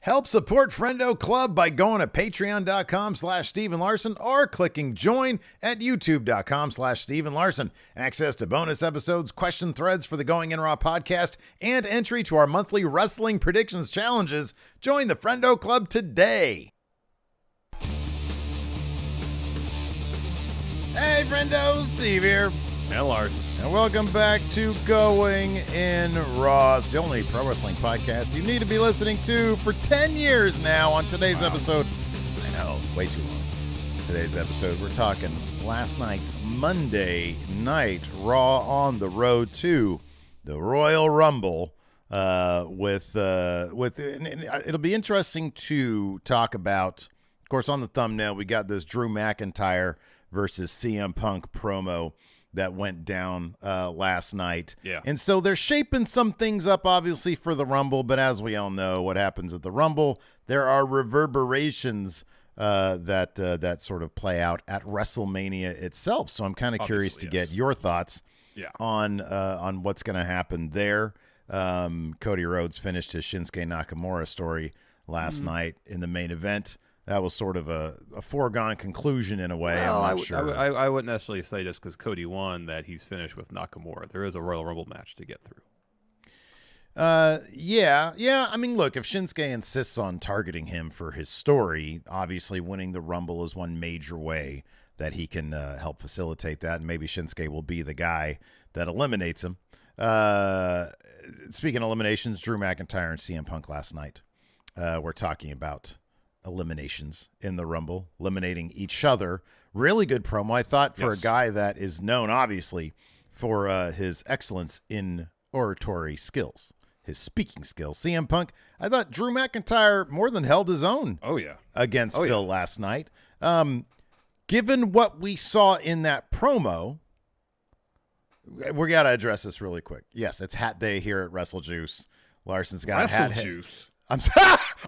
Help support Friendo Club by going to patreon.com/Steven Larson or clicking join at youtube.com/Steven Larson. Access to bonus episodes, question threads for the Going In Raw podcast, and entry to our monthly wrestling predictions challenges. Join the Friendo Club today. Hey, Friendo, Steve here. And Larson. And welcome back to Going In Raw. It's the only pro wrestling podcast you need to be listening to for 10 years now. On today's episode, I know, way too long. Today's episode, we're talking last night's Monday Night Raw on the road to the Royal Rumble. It'll be interesting to talk about. Of course, on the thumbnail, we got this Drew McIntyre versus CM Punk promo that went down last night. Yeah. And so they're shaping some things up, obviously, for the Rumble. But as we all know, what happens at the Rumble, there are reverberations that sort of play out at WrestleMania itself. So I'm kind of curious to get your thoughts on what's going to happen there. Cody Rhodes finished his Shinsuke Nakamura story last night in the main event. That was sort of a foregone conclusion in a way. Well, I'm not sure. I wouldn't necessarily say just because Cody won that he's finished with Nakamura. There is a Royal Rumble match to get through. Yeah. I mean, look, if Shinsuke insists on targeting him for his story, obviously winning the Rumble is one major way that he can help facilitate that. And maybe Shinsuke will be the guy that eliminates him. Speaking of eliminations, Drew McIntyre and CM Punk last night. We're talking about eliminations in the Rumble, eliminating each other. Really good promo, I thought, for a guy that is known, obviously, for his excellence in oratory skills, his speaking skills. CM Punk, I thought Drew McIntyre more than held his own against Phil last night. Given what we saw in that promo, we got to address this really quick. Yes, it's hat day here at WrestleJuice. Larson's got a hat. WrestleJuice.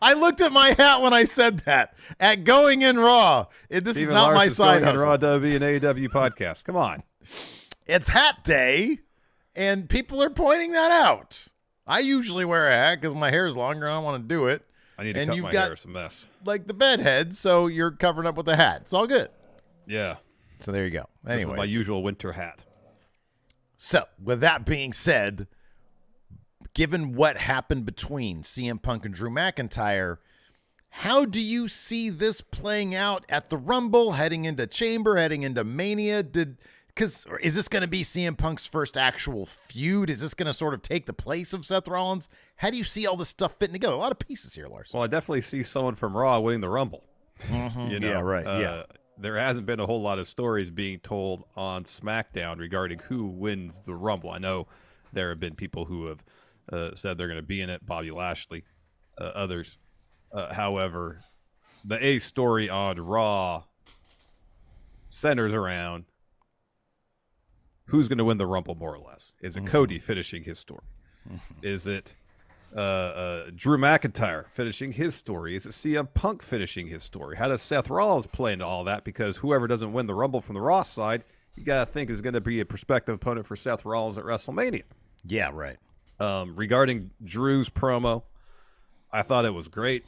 I looked at my hat when I said that. At Going In Raw. This is not my side hustle. Raw WWE and AEW podcast. Come on. It's hat day, and people are pointing that out. I usually wear a hat because my hair is longer and I don't want to do it. I need to cut my hair. It's a mess. Like the bed head, so you're covering up with the hat. It's all good. Yeah. So there you go. Anyways. This is my usual winter hat. So with that being said, given what happened between CM Punk and Drew McIntyre, how do you see this playing out at the Rumble, heading into Chamber, heading into Mania? Because is this going to be CM Punk's first actual feud? Is this going to sort of take the place of Seth Rollins? How do you see all this stuff fitting together? A lot of pieces here, Larson. Well, I definitely see someone from Raw winning the Rumble. Mm-hmm. Yeah, right. There hasn't been a whole lot of stories being told on SmackDown regarding who wins the Rumble. I know there have been people who have said they're going to be in it, Bobby Lashley, others. However, the A story on Raw centers around who's going to win the Rumble, more or less. Is it Cody finishing his story? Is it Drew McIntyre finishing his story? Is it CM Punk finishing his story? How does Seth Rollins play into all that? Because whoever doesn't win the Rumble from the Raw side, you got to think is going to be a prospective opponent for Seth Rollins at WrestleMania. Yeah, right. Regarding Drew's promo, I thought it was great.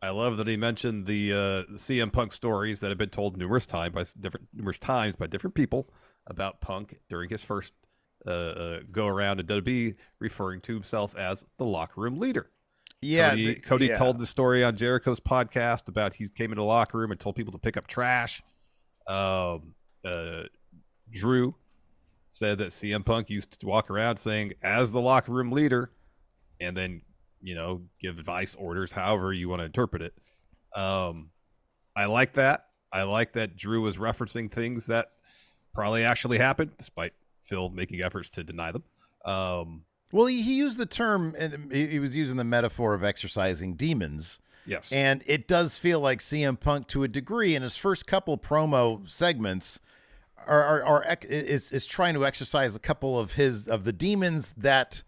I love that he mentioned the CM Punk stories that have been told numerous times by different people about Punk during his first go around at WWE, referring to himself as the locker room leader. Yeah, Cody told the story on Jericho's podcast about he came into the locker room and told people to pick up trash. Drew said that CM Punk used to walk around saying, as the locker room leader, and then, give advice, orders, however you want to interpret it. I like that. I like that Drew was referencing things that probably actually happened, despite Phil making efforts to deny them. Well, he used the term, and he was using the metaphor of exercising demons. Yes. And it does feel like CM Punk, to a degree, in his first couple promo segments, is trying to exercise a couple of the demons that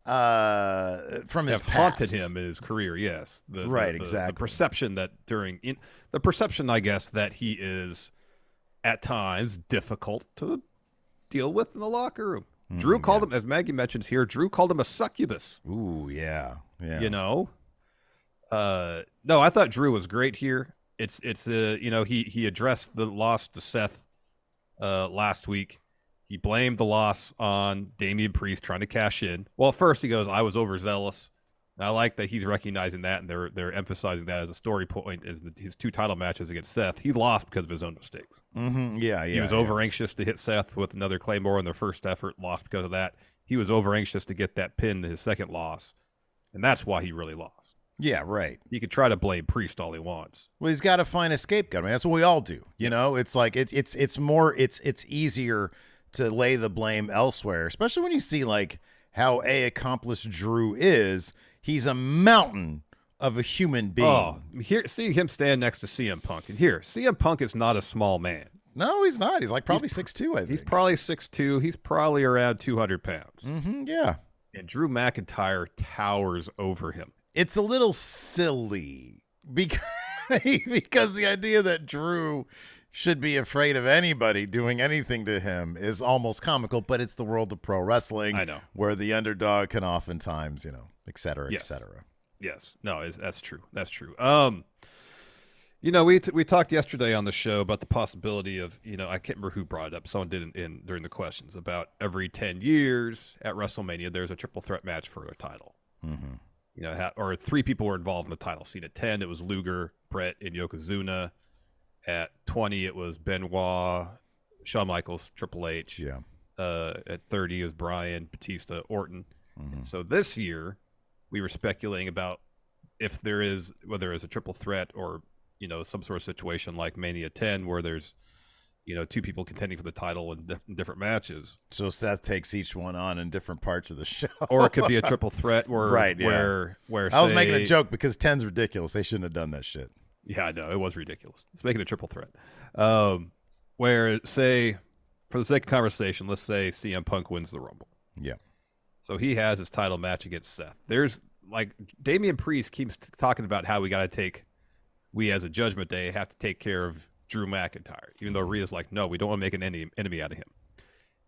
from his past haunted him in his career. Yes, exactly. The perception that I guess that he is at times difficult to deal with in the locker room. Drew called him, as Maggie mentions here, Drew called him a succubus. Ooh, yeah. No, I thought Drew was great here. It's he addressed the loss to Seth last week. He blamed the loss on Damian Priest trying to cash in. Well, first he goes, I was overzealous. And I like that he's recognizing that, and they're emphasizing that as a story point. Is his 2 title matches against Seth, he lost because of his own mistakes. Mm-hmm. Yeah. He was over anxious to hit Seth with another Claymore in their first effort, lost because of that. He was over anxious to get that pin in his second loss, and that's why he really lost. Yeah, right. He could try to blame Priest all he wants. Well, he's got to find a scapegoat. I mean, that's what we all do. You know, it's like it's easier to lay the blame elsewhere, especially when you see like how accomplished Drew is. He's a mountain of a human being. Oh, here, see him stand next to CM Punk, and here, CM Punk is not a small man. No, he's not. He's like probably 6'2", I think. He's probably 6'2". He's probably around 200 pounds. Mm-hmm, yeah. And Drew McIntyre towers over him. It's a little silly because the idea that Drew should be afraid of anybody doing anything to him is almost comical, but it's the world of pro wrestling. I know. Where the underdog can oftentimes, et cetera, yes. et cetera. Yes. No, that's true. That's true. We talked yesterday on the show about the possibility of, I can't remember who brought it up. Someone did in during the questions about every 10 years at WrestleMania, there's a triple threat match for a title. Mm-hmm. Or 3 people were involved in the title scene. At 10, it was Luger, Brett, and Yokozuna. At 20, it was Benoit, Shawn Michaels, Triple H. Yeah. At 30, it was Bryan, Batista, Orton. Mm-hmm. And so this year, we were speculating about whether it's a triple threat or, some sort of situation like Mania 10 where there's, 2 people contending for the title in different matches. So Seth takes each one on in different parts of the show. Or it could be a triple threat where, right, yeah. where I was making a joke because 10's ridiculous. They shouldn't have done that shit. Yeah, I know. It was ridiculous. Let's make it a triple threat. Where, say, for the sake of conversation, let's say CM Punk wins the Rumble. Yeah. So he has his title match against Seth. There's, Damian Priest keeps talking about how we as a Judgment Day have to take care of Drew McIntyre, even though Rhea's like, no, we don't want to make an enemy out of him.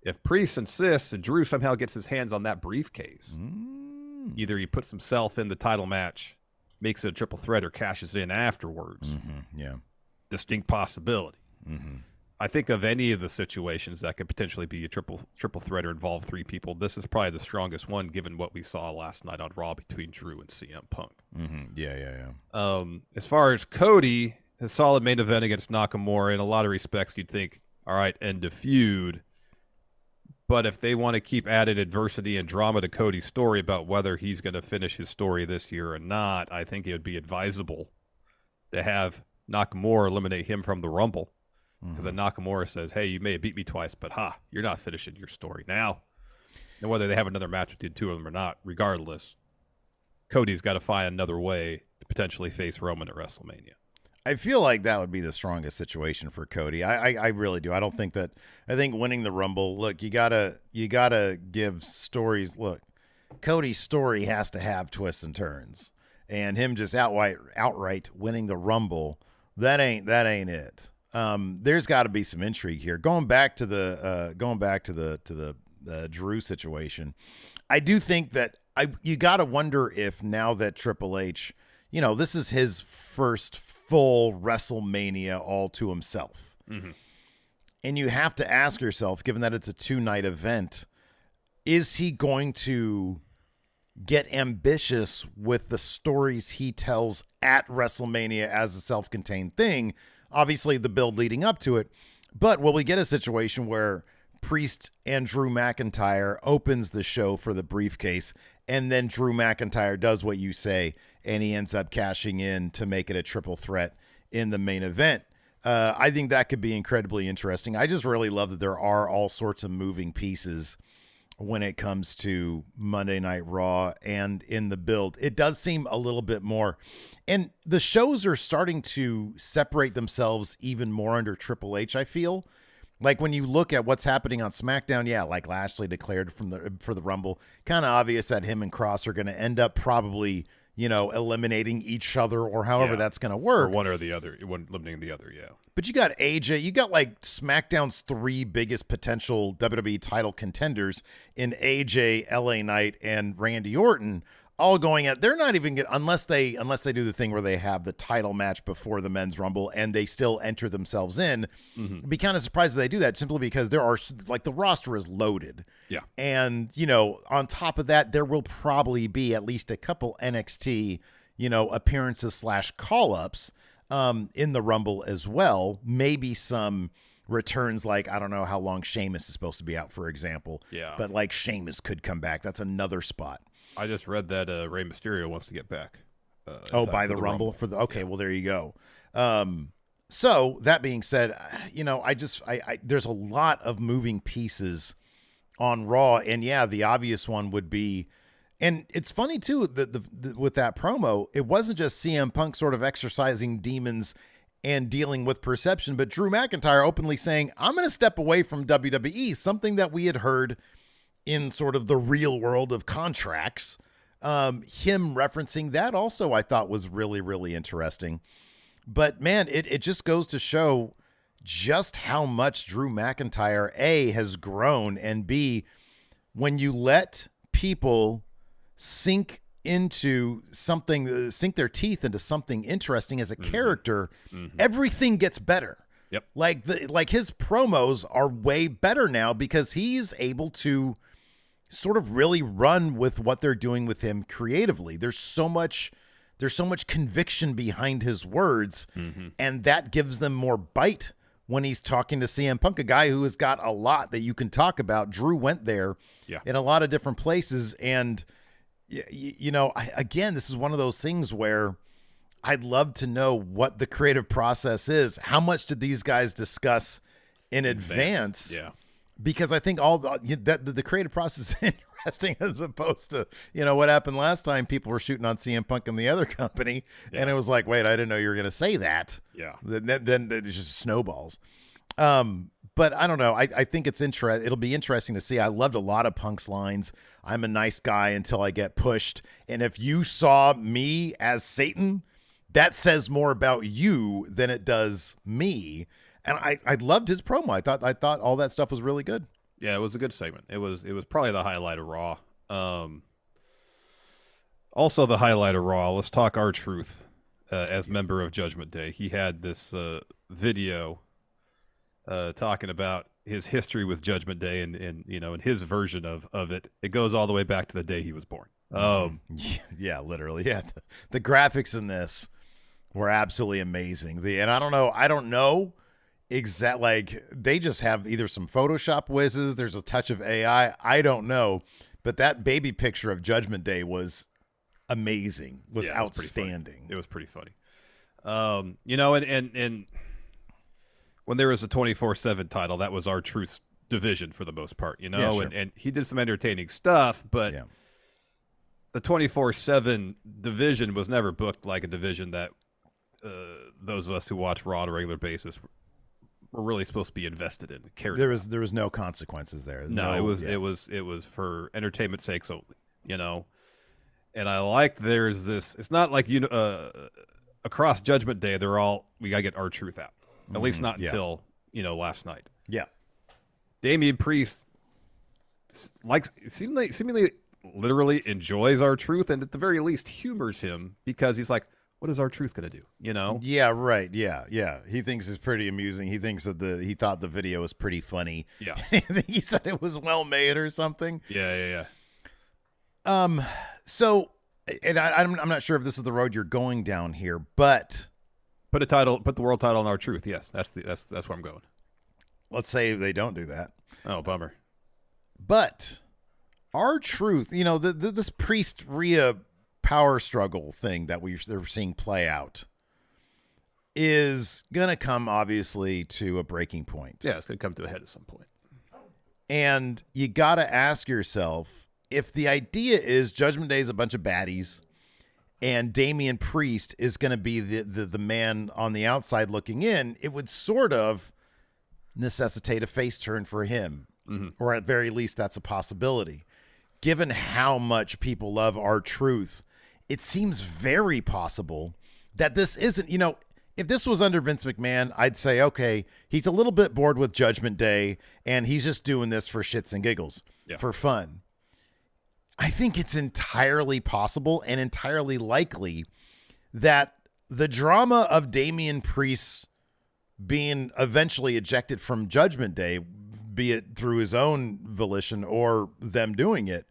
If Priest insists and Drew somehow gets his hands on that briefcase, either he puts himself in the title match, makes it a triple threat, or cashes in afterwards. Mm-hmm. Yeah. Distinct possibility. Mm-hmm. I think of any of the situations that could potentially be a triple threat or involve 3 people, this is probably the strongest one given what we saw last night on Raw between Drew and CM Punk. Mm-hmm. Yeah. As far as Cody, his solid main event against Nakamura, in a lot of respects, you'd think, all right, end of feud. But if they want to keep added adversity and drama to Cody's story about whether he's going to finish his story this year or not, I think it would be advisable to have Nakamura eliminate him from the Rumble. Because then Nakamura says, hey, you may have beat me twice, but you're not finishing your story now. And whether they have another match with the 2 of them or not, regardless, Cody's got to find another way to potentially face Roman at WrestleMania. I feel like that would be the strongest situation for Cody. I really do. I think winning the Rumble, look, you gotta give stories. Look, Cody's story has to have twists and turns, and him just outright winning the Rumble, that ain't it. There's got to be some intrigue here. Going back to the Drew situation, I do think that you got to wonder if now that Triple H, this is his first full WrestleMania all to himself. Mm-hmm. And you have to ask yourself, given that it's a 2-night event, is he going to get ambitious with the stories he tells at WrestleMania as a self-contained thing? Obviously the build leading up to it, but will we get a situation where Priest and Drew McIntyre opens the show for the briefcase, and then Drew McIntyre does what you say, and he ends up cashing in to make it a triple threat in the main event? I think that could be incredibly interesting. I just really love that there are all sorts of moving pieces when it comes to Monday Night Raw and in the build. It does seem a little bit more, and the shows are starting to separate themselves even more under Triple H, I feel. Like when you look at what's happening on SmackDown, yeah, like Lashley declared for the Rumble, kind of obvious that him and Cross are going to end up probably, eliminating each other or however that's going to work. Or one or the other, one eliminating the other, yeah. But you got AJ, you got like SmackDown's 3 biggest potential WWE title contenders in AJ, LA Knight, and Randy Orton. all going at, they're not even unless they do the thing where they have the title match before the men's rumble and they still enter themselves in. I'd be kind of surprised if they do that, simply because there are, like, the roster is loaded. Yeah. And, on top of that, there will probably be at least a couple NXT, appearances / call-ups in the rumble as well. Maybe some returns, like, I don't know how long Sheamus is supposed to be out, for example. Yeah. But, like, Sheamus could come back. That's another spot. I just read that Rey Mysterio wants to get back. By the Rumble for the okay. Yeah. Well, there you go. So that being said, I there's a lot of moving pieces on Raw, and yeah, the obvious one would be, and it's funny too that with that promo, it wasn't just CM Punk sort of exercising demons and dealing with perception, but Drew McIntyre openly saying, "I'm going to step away from WWE," something that we had heard in sort of the real world of contracts. Him referencing that also, I thought, was really, really interesting. But man, it just goes to show just how much Drew McIntyre, A, has grown, and B, when you let people sink into something, sink their teeth into something interesting as a character, everything gets better. Yep. Like his promos are way better now because he's able to sort of really run with what they're doing with him creatively. There's so much conviction behind his words, and that gives them more bite when he's talking to CM Punk, a guy who has got a lot that you can talk about. Drew went there in a lot of different places, and again, this is one of those things where I'd love to know what the creative process is. How much did these guys discuss in advance? Yeah. Because I think all the creative process is interesting, as opposed to, what happened last time. People were shooting on CM Punk and the other company, and it was like, wait, I didn't know you were going to say that. Yeah. Then it just snowballs. But I don't know. I think it'll be interesting to see. I loved a lot of Punk's lines. I'm a nice guy until I get pushed. And if you saw me as Satan, that says more about you than it does me. And I loved his promo. I thought all that stuff was really good. Yeah, it was a good segment. It was probably the highlight of Raw. Also the highlight of Raw. Let's talk R-Truth as member of Judgment Day. He had this video talking about his history with Judgment Day and in his version of it. It goes all the way back to the day he was born. Yeah, literally. Yeah, the graphics in this were absolutely amazing. And I don't know. Like, they just have either some Photoshop whizzes, there's a touch of AI, I don't know, but that baby picture of Judgment Day was amazing, was outstanding. It was pretty funny. And when there was a 24/7 title, that was R-Truth's division for the most part, Yeah, sure. and he did some entertaining stuff, but the 24/7 division was never booked like a division that those of us who watch Raw on a regular basis were really supposed to be invested in. There was no consequences there. It was for entertainment sakes only, And I like there's this. It's not like across Judgment Day we gotta get R-Truth out. At least not until last night. Yeah. Damian Priest seemingly literally enjoys R-Truth, and at the very least humors him, because he's like, what is R-Truth going to do? Yeah, right. Yeah. He thinks it's pretty amusing. He thinks that he thought the video was pretty funny. Yeah. He said it was well made or something. Yeah. So, and I'm not sure if this is the road you're going down here, but put the world title on R-Truth. Yes, that's where I'm going. Let's say they don't do that. Oh, bummer. But R-Truth, this Priest Rhea power struggle thing that they're seeing play out is going to come, obviously, to a breaking point. Yeah, it's going to come to a head at some point. And you got to ask yourself, if the idea is Judgment Day is a bunch of baddies and Damian Priest is going to be the man on the outside looking in, it would sort of necessitate a face turn for him. Or at very least, that's a possibility. Given how much people love R-Truth, it seems very possible that this isn't, if this was under Vince McMahon, I'd say, okay, he's a little bit bored with Judgment Day and he's just doing this for shits and giggles, for fun. I think it's entirely possible and entirely likely that the drama of Damian Priest being eventually ejected from Judgment Day, be it through his own volition or them doing it,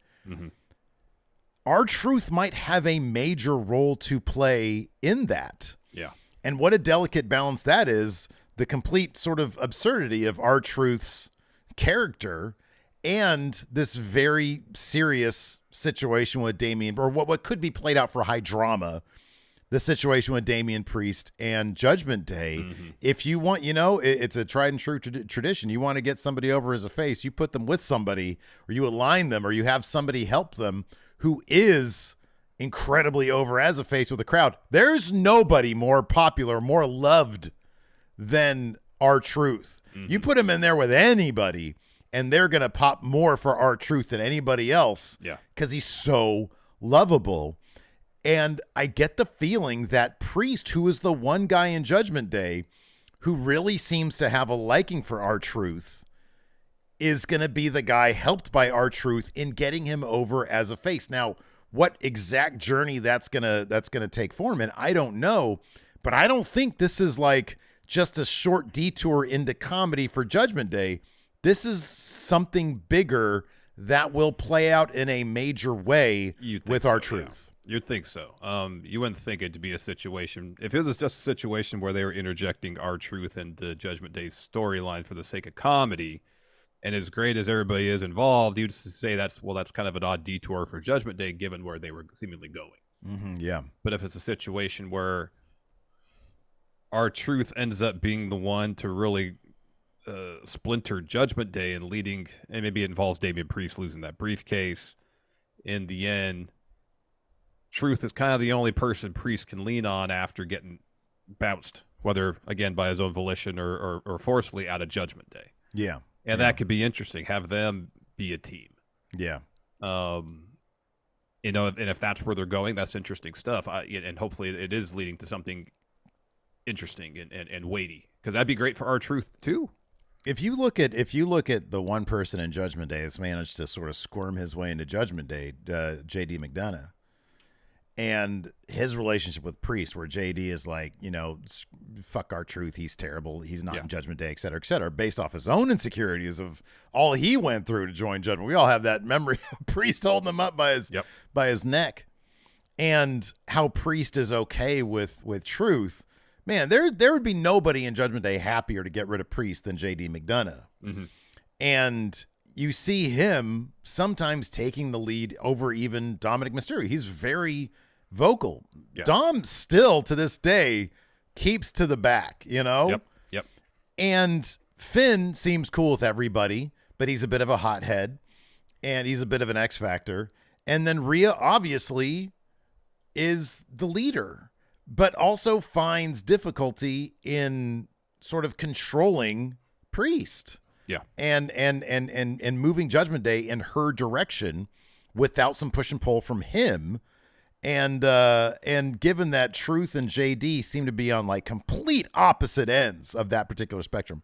R-Truth might have a major role to play in that. Yeah. And what a delicate balance that is, the complete sort of absurdity of R-Truth's character and this very serious situation with Damian, or what could be played out for high drama, the situation with Damian Priest and Judgment Day. If you want, it's a tried and true tradition. You want to get somebody over as a face, you put them with somebody, or you align them, or you have somebody help them who is incredibly over as a face with the crowd. There's nobody more popular, more loved than R-Truth. You put him in there with anybody, and they're going to pop more for R-Truth than anybody else. Yeah. Because he's so lovable. And I get the feeling that Priest, who is the one guy in Judgment Day who really seems to have a liking for R-Truth, is going to be the guy helped by R-Truth in getting him over as a face. Now, what exact journey that's gonna take form in, I don't know. But I don't think this is like just a short detour into comedy for Judgment Day. This is something bigger that will play out in a major way with R-Truth. Yeah. You'd think so. You wouldn't think it to be a situation. If it was just a situation where they were interjecting R-Truth into Judgment Day's storyline for the sake of comedy, and as great as everybody is involved, you'd say that's kind of an odd detour for Judgment Day, given where they were seemingly going. Yeah. But if it's a situation where R-Truth ends up being the one to really splinter Judgment Day and maybe it involves Damian Priest losing that briefcase. In the end, Truth is kind of the only person Priest can lean on after getting bounced, whether again by his own volition or forcefully out of Judgment Day. Yeah. And that could be interesting. Have them be a team. Yeah. And if that's where they're going, that's interesting stuff. And hopefully it is leading to something interesting and weighty, because that'd be great for R-Truth too. If you look at the one person in Judgment Day that's managed to sort of squirm his way into Judgment Day, JD McDonough, and his relationship with Priest, where JD is like, fuck R-Truth, he's terrible, he's not in Judgment Day, et cetera, based off his own insecurities of all he went through to join Judgment. We all have that memory of Priest holding him up by his neck, and how Priest is okay with Truth. Man, there would be nobody in Judgment Day happier to get rid of Priest than JD McDonough. And you see him sometimes taking the lead over even Dominic Mysterio. He's very vocal. Yeah. Dom still, to this day, keeps to the back, Yep. And Finn seems cool with everybody, but he's a bit of a hothead, and he's a bit of an X factor. And then Rhea, obviously, is the leader, but also finds difficulty in sort of controlling Priest. Yeah. And moving Judgment Day in her direction without some push and pull from him. And given that Truth and JD seem to be on like complete opposite ends of that particular spectrum,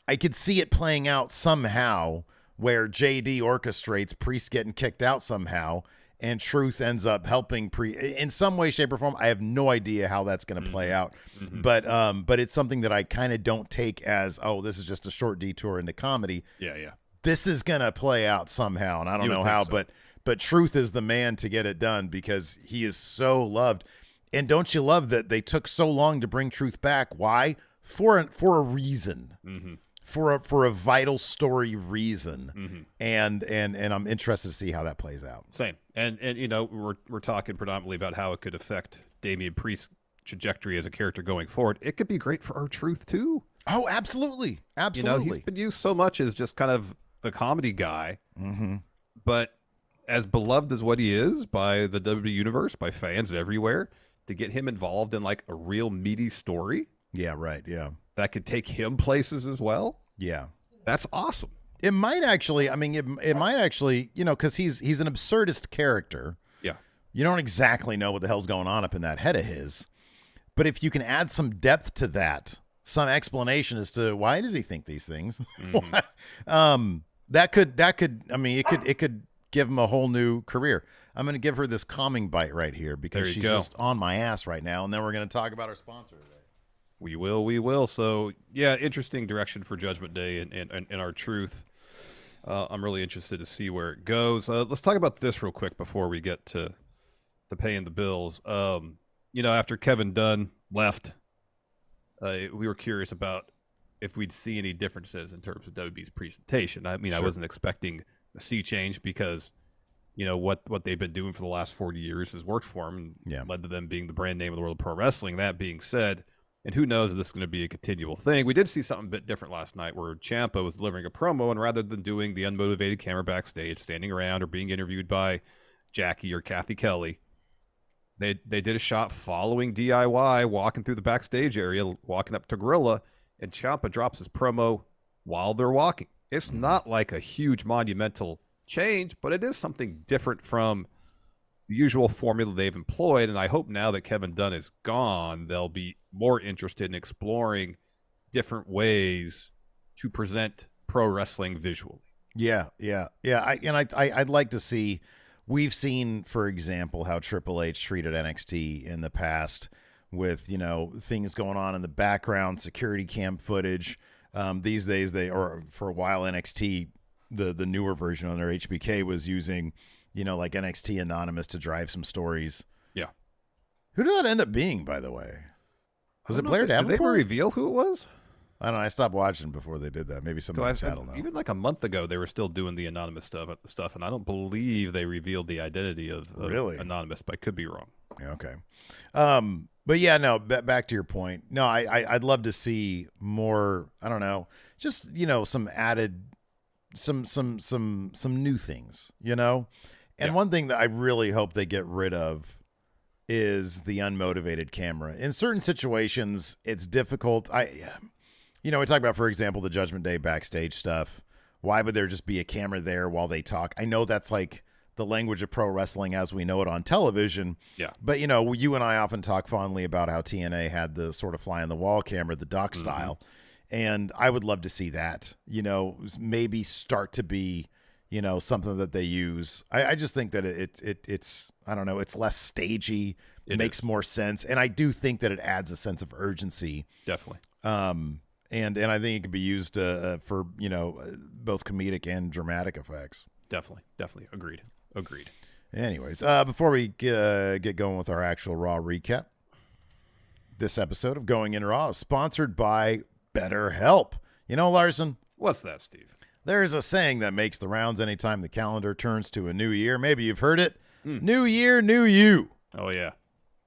I could see it playing out somehow where JD orchestrates Priest getting kicked out somehow, and Truth ends up helping in some way, shape, or form. I have no idea how that's going to play out, but it's something that I kind of don't take as, oh, this is just a short detour into comedy. Yeah. This is going to play out somehow, and I don't know how, so. But Truth is the man to get it done because he is so loved. And don't you love that they took so long to bring Truth back? Why? For a reason. For a vital story reason. And I'm interested to see how that plays out. Same. And we're talking predominantly about how it could affect Damian Priest's trajectory as a character going forward. It could be great for R-Truth too. Oh, absolutely. He's been used so much as just kind of the comedy guy. But as beloved as what he is by the WWE universe, by fans everywhere, to get him involved in like a real meaty story. Yeah, right. Yeah. That could take him places as well. Yeah. That's awesome. It might actually, because he's an absurdist character. Yeah. You don't exactly know what the hell's going on up in that head of his. But if you can add some depth to that, some explanation as to why does he think these things, that could give him a whole new career. I'm going to give her this calming bite right here because she's just on my ass right now, and then we're going to talk about our sponsor today. We will. So, yeah, interesting direction for Judgment Day and our truth. I'm really interested to see where it goes. Let's talk about this real quick before we get to paying the bills. After Kevin Dunn left, we were curious about if we'd see any differences in terms of WWE's presentation. I mean, sure. I wasn't expecting a sea change because, what they've been doing for the last 40 years has worked for them and led to them being the brand name of the world of pro wrestling. That being said, and who knows if this is going to be a continual thing. We did see something a bit different last night where Ciampa was delivering a promo, and rather than doing the unmotivated camera backstage, standing around or being interviewed by Jackie or Kathy Kelly, they did a shot following DIY, walking through the backstage area, walking up to Gorilla, and Ciampa drops his promo while they're walking. It's not like a huge monumental change, but it is something different from the usual formula they've employed, and I hope now that Kevin Dunn is gone, they'll be more interested in exploring different ways to present pro wrestling visually. Yeah. I'd like to see. We've seen, for example, how Triple H treated NXT in the past with things going on in the background, security cam footage. These days, for a while NXT, the newer version on their HBK was using. Like NXT Anonymous to drive some stories. Yeah. Who did that end up being, by the way? Was it Blair Davenport? Did they ever reveal who it was? I don't know. I stopped watching before they did that. Maybe somebody else, I don't know. Even like a month ago, they were still doing the Anonymous stuff, and I don't believe they revealed the identity of Anonymous, but I could be wrong. Okay. But yeah, no, back to your point. No, I'd love to see more, I don't know, just, some added, some new things, And one thing that I really hope they get rid of is the unmotivated camera. In certain situations, it's difficult. We talk about, for example, the Judgment Day backstage stuff. Why would there just be a camera there while they talk? I know that's like the language of pro wrestling as we know it on television. Yeah. But, you and I often talk fondly about how TNA had the sort of fly on the wall camera, the doc style. And I would love to see that, maybe start to be, something that they use. I just think that it's I don't know, it's less stagey, makes more sense. And I do think that it adds a sense of urgency. Definitely. And I think it could be used for, both comedic and dramatic effects. Definitely. Agreed. Anyways, before we get going with our actual Raw recap, this episode of Going in Raw is sponsored by BetterHelp. Larson? What's that, Steve? There's a saying that makes the rounds anytime the calendar turns to a new year. Maybe you've heard it. New year, new you. Oh, yeah.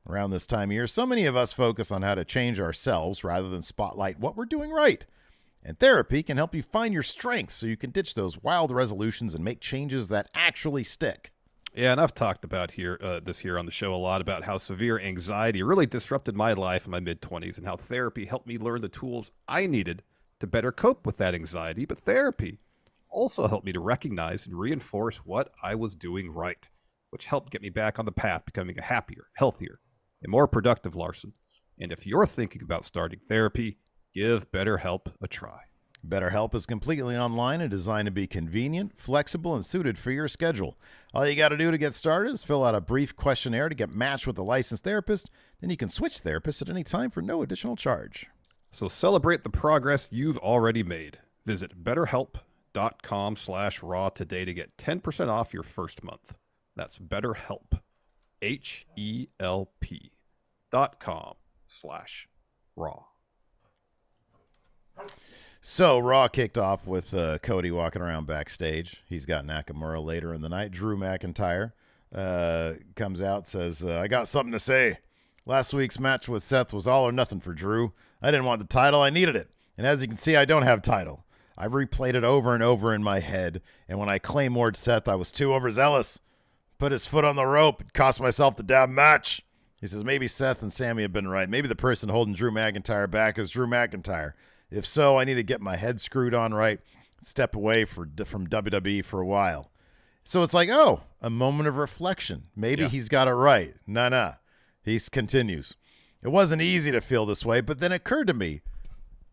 Around this time of year, so many of us focus on how to change ourselves rather than spotlight what we're doing right. And therapy can help you find your strengths so you can ditch those wild resolutions and make changes that actually stick. Yeah, and I've talked about this here on the show a lot about how severe anxiety really disrupted my life in my mid-20s and how therapy helped me learn the tools I needed to better cope with that anxiety. But therapy also helped me to recognize and reinforce what I was doing right, which helped get me back on the path, becoming a happier, healthier, and more productive Larson. And if you're thinking about starting therapy, give BetterHelp a try. BetterHelp is completely online and designed to be convenient, flexible, and suited for your schedule. All you got to do to get started is fill out a brief questionnaire to get matched with a licensed therapist. Then you can switch therapists at any time for no additional charge. So celebrate the progress you've already made. Visit BetterHelp.com/raw today to get 10% off your first month. That's BetterHelp, HELP.com/raw. So Raw kicked off with Cody walking around backstage. He's got Nakamura later in the night. Drew McIntyre comes out, says, I got something to say. Last week's match with Seth was all or nothing for Drew. I didn't want the title. I needed it. And as you can see, I don't have title. I've replayed it over and over in my head. And when I claymored Seth, I was too overzealous. Put his foot on the rope. It cost myself the damn match. He says, maybe Seth and Sammy have been right. Maybe the person holding Drew McIntyre back is Drew McIntyre. If so, I need to get my head screwed on right, step away from WWE for a while. So it's like, oh, a moment of reflection. Maybe he's got it right. Nah. He continues. It wasn't easy to feel this way, but then it occurred to me,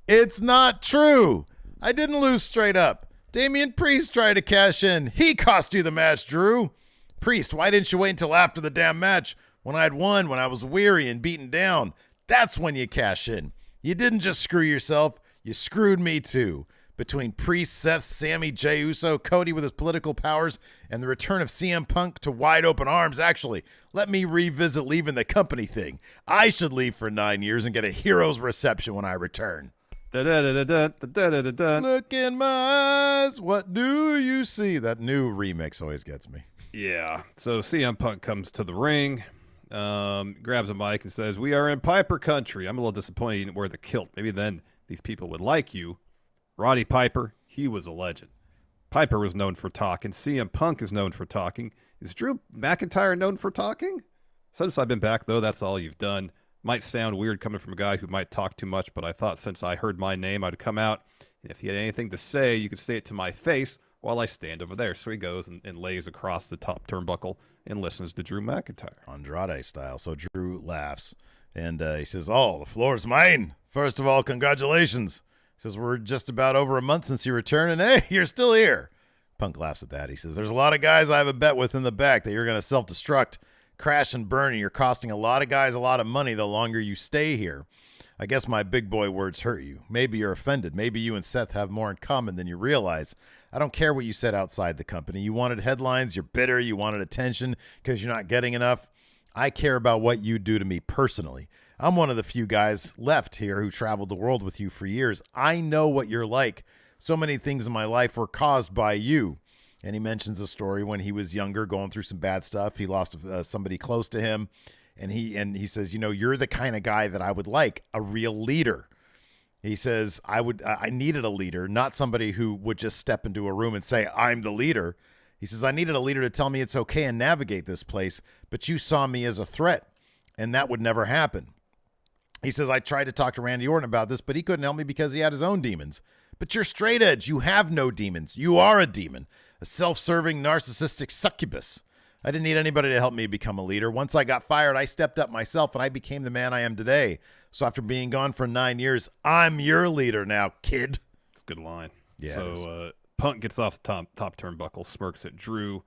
it's not true. I didn't lose straight up. Damian Priest tried to cash in. He cost you the match, Drew. Priest, why didn't you wait until after the damn match when I'd won, when I was weary and beaten down? That's when you cash in. You didn't just screw yourself. You screwed me too. Between Priest, Seth, Sammy, Jey Uso, Cody with his political powers, and the return of CM Punk to wide open arms. Actually, let me revisit leaving the company thing. I should leave for 9 years and get a hero's reception when I return. Look in my eyes, what do you see? That new remix always gets me. Yeah, so CM Punk comes to the ring, grabs a mic and says, "We are in Piper country. I'm a little disappointed you didn't wear the kilt. Maybe then these people would like you." Roddy Piper, he was a legend. Piper was known for talking. CM Punk is known for talking. Is Drew McIntyre known for talking? Since I've been back, though, that's all you've done. Might sound weird coming from a guy who might talk too much, but I thought since I heard my name, I'd come out. And if you had anything to say, you could say it to my face while I stand over there. So he goes and lays across the top turnbuckle and listens to Drew McIntyre. Andrade style. So Drew laughs, and he says, "Oh, the floor's mine. First of all, congratulations." He says, "We're just about over a month since you returned, and hey, you're still here." Punk laughs at that. He says, "There's a lot of guys I have a bet with in the back that you're going to self-destruct, crash and burn, and you're costing a lot of guys a lot of money the longer you stay here. I guess my big boy words hurt you. Maybe you're offended. Maybe you and Seth have more in common than you realize. I don't care what you said outside the company. You wanted headlines. You're bitter. You wanted attention because you're not getting enough. I care about what you do to me personally. I'm one of the few guys left here who traveled the world with you for years. I know what you're like. So many things in my life were caused by you." And he mentions a story when he was younger, going through some bad stuff. He lost somebody close to him. And he says, "You're the kind of guy that I would like, a real leader." He says, I needed a leader, not somebody who would just step into a room and say, "I'm the leader." He says, "I needed a leader to tell me it's okay and navigate this place, but you saw me as a threat, and that would never happen." He says, "I tried to talk to Randy Orton about this, but he couldn't help me because he had his own demons. But you're straight edge. You have no demons. You are a demon, a self-serving, narcissistic succubus. I didn't need anybody to help me become a leader. Once I got fired, I stepped up myself, and I became the man I am today. So after being gone for 9 years, I'm your leader now, kid." It's a good line. Yeah. So Punk gets off the top turnbuckle, smirks at Drew,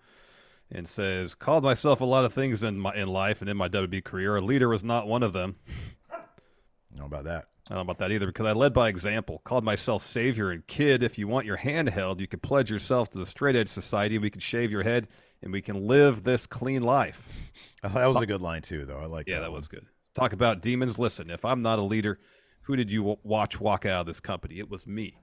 and says, "Called myself a lot of things in life and in my WWE career. A leader was not one of them." I don't know about that. I don't know about that either, because I led by example. Called myself savior, and kid, if you want your hand held, you can pledge yourself to the straight edge society, and we can shave your head, and we can live this clean life. That was a good line too, though. I like that. Yeah, that was good. Talk about demons. Listen, if I'm not a leader, who did you watch walk out of this company? It was me.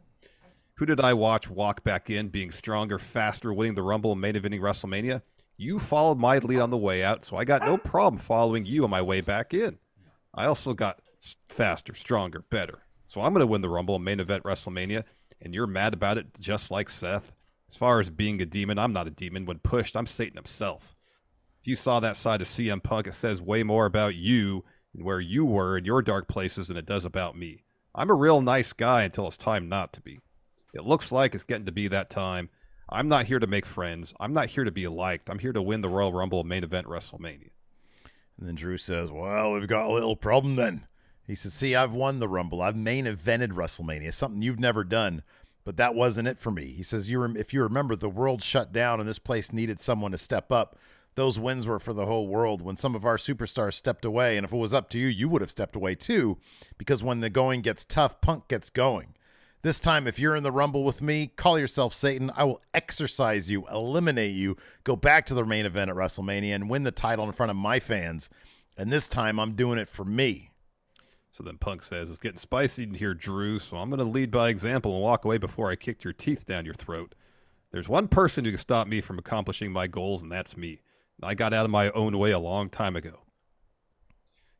Who did I watch walk back in, being stronger, faster, winning the Rumble, and main eventing WrestleMania? You followed my lead on the way out, so I got no problem following you on my way back in. I also got faster, stronger, better. So I'm going to win the Rumble and main event WrestleMania, and you're mad about it just like Seth. As far as being a demon, I'm not a demon. When pushed, I'm Satan himself. If you saw that side of CM Punk, it says way more about you and where you were in your dark places than it does about me. I'm a real nice guy until it's time not to be. It looks like it's getting to be that time. I'm not here to make friends. I'm not here to be liked. I'm here to win the Royal Rumble and main event WrestleMania. And then Drew says, "Well, we've got a little problem then." He says, "See, I've won the Rumble. I've main evented WrestleMania, something you've never done, but that wasn't it for me." He says, if you remember, the world shut down and this place needed someone to step up. Those wins were for the whole world. When some of our superstars stepped away, and if it was up to you, you would have stepped away too, because when the going gets tough, Punk gets going. This time, if you're in the Rumble with me, call yourself Satan. I will exorcise you, eliminate you, go back to the main event at WrestleMania, and win the title in front of my fans. And this time, I'm doing it for me." So then Punk says, "It's getting spicy in here, Drew, so I'm going to lead by example and walk away before I kick your teeth down your throat. There's one person who can stop me from accomplishing my goals, and that's me. I got out of my own way a long time ago.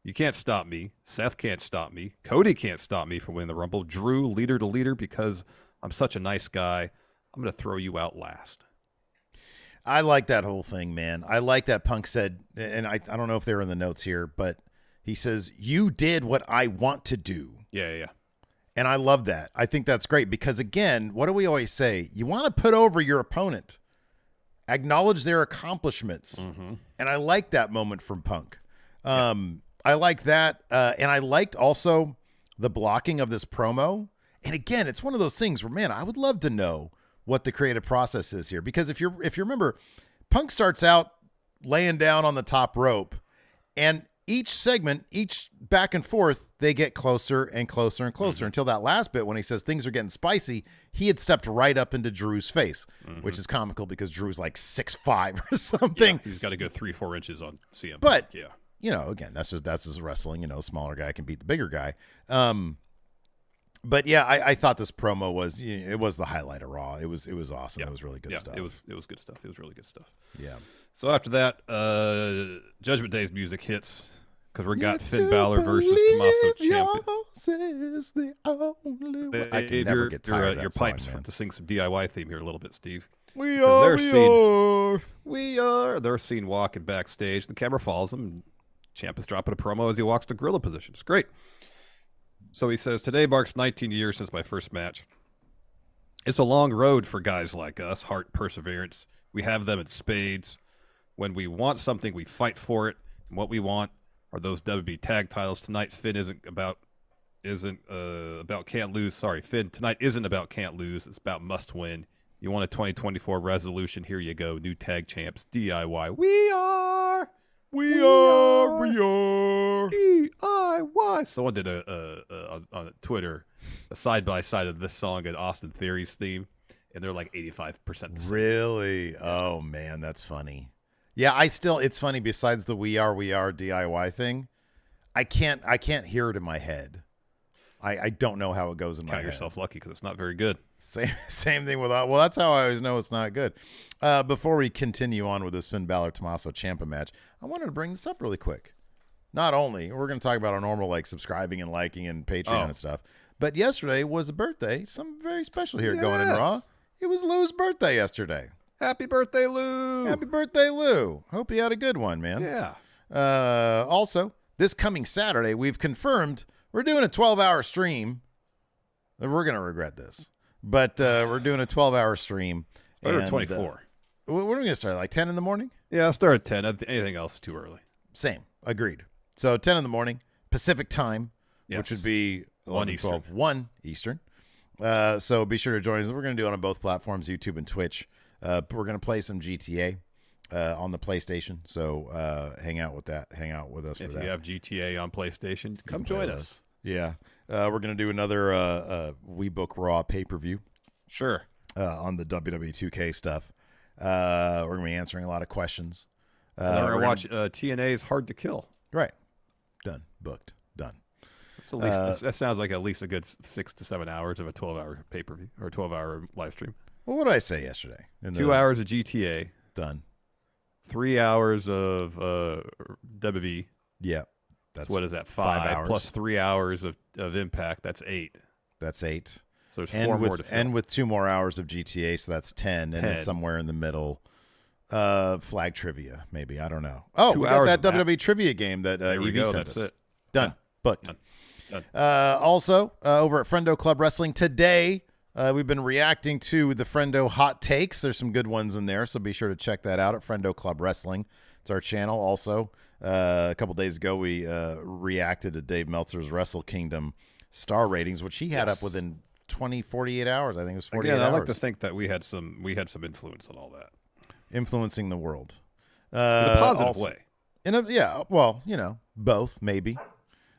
You can't stop me. Seth can't stop me. Cody can't stop me from winning the Rumble. Drew, leader to leader, because I'm such a nice guy, I'm going to throw you out last." I like that whole thing, man. I like that Punk said, and I don't know if they were in the notes here, but he says, "You did what I want to do." Yeah. And I love that. I think that's great because, again, what do we always say? You want to put over your opponent. Acknowledge their accomplishments. Mm-hmm. And I like that moment from Punk. I like that. And I liked also the blocking of this promo. And again, it's one of those things where, man, I would love to know what the creative process is here. Because if you remember, Punk starts out laying down on the top rope, and each segment, each back and forth, they get closer and closer and closer until that last bit when he says things are getting spicy. He had stepped right up into Drew's face, which is comical because Drew's like 6'5" or something. Yeah, he's got to go 3-4 inches on CM. But again, that's just wrestling. A smaller guy can beat the bigger guy. But yeah, I thought this promo was it was the highlight of Raw. It was awesome. Yeah. It was really good stuff. It was good stuff. It was really good stuff. Yeah. So after that, Judgment Day's music hits because we got Finn Balor versus Tommaso Ciampa. Is the only way. I can never get tired of that your song, pipes man. to sing some DIY theme here a little bit, Steve. We are. They're seen walking backstage. The camera follows him. And Ciampa's dropping a promo as he walks to gorilla position. It's great. So he says, today marks 19 years since my first match. It's a long road for guys like us, heart, perseverance. We have them in spades. When we want something, we fight for it. And what we want are those WWE tag titles. Tonight, Finn isn't about can't lose. Sorry, Finn, tonight isn't about can't lose. It's about must win. You want a 2024 resolution? Here you go. New tag champs, DIY. We are DIY. Someone did on Twitter a side-by-side of this song and Austin Theory's theme, and they're like 85% the same. Really? Oh, man, that's funny. Yeah, it's funny, besides the we are DIY thing, I can't hear it in my head. I don't know how it goes in my head. Count yourself lucky because it's not very good. Same thing with well, that's how I always know it's not good. Before we continue on with this Finn Balor Tommaso Ciampa match, I wanted to bring this up really quick. Not only we're going to talk about our normal like subscribing and liking and Patreon and stuff, but yesterday was a birthday, something very special here going in Raw. It was Lou's birthday yesterday. Happy birthday, Lou! Happy birthday, Lou! Hope you had a good one, man. Yeah. Also, this coming Saturday, we've confirmed we're doing a 12-hour stream. We're going to regret this, but we're doing a 12-hour stream. Better 24. When are we going to start? Like 10 in the morning? Yeah, I'll start at 10. Anything else is too early. Same. Agreed. So 10 in the morning, Pacific time, which would be 1 Eastern. 1 Eastern. So be sure to join us. We're going to do it on both platforms, YouTube and Twitch. We're going to play some GTA on the PlayStation. So hang out with that. Hang out with us for that. If you have GTA on PlayStation, come join us. Yeah. We're going to do another We Book Raw pay-per-view. Sure. On the WWE 2K stuff. We're going to be answering a lot of questions. We're going to watch TNA's Hard to Kill. Right. Done. Booked. Done. That's at least, that sounds like at least a good 6 to 7 hours of a 12-hour pay-per-view or 12-hour live stream. Well, what did I say yesterday? 2 hours of GTA. Done. 3 hours of WWE. Yeah. That's what is that? 5 hours. Plus 3 hours of Impact. That's 8. That's 8. So there's 4 more to fill. And with 2 more hours of GTA, so that's 10. And then somewhere in the middle, flag trivia, maybe. I don't know. Oh, we got that WWE trivia game that EV sent us. It. Done. Yeah. Booked. Done. Also, over at Friendo Club Wrestling today, we've been reacting to the Friendo hot takes. There's some good ones in there, so be sure to check that out at Friendo Club Wrestling. It's our channel. Also, a couple days ago, we reacted to Dave Meltzer's Wrestle Kingdom star ratings, which he had up within 48 hours. I think it was 48 hours. I like to think that we had some influence on all that. Influencing the world. In a positive way. Both, maybe.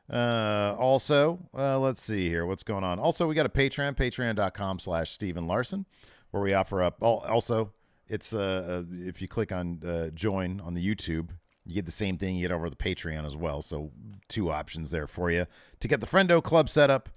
Let's see here. What's going on? Also, we got a Patreon, patreon.com/Steven Larson, where we offer up. Also, it's if you click on join on the YouTube, you get the same thing you get over the Patreon as well. So 2 options there for you to get the Friendo Club set up,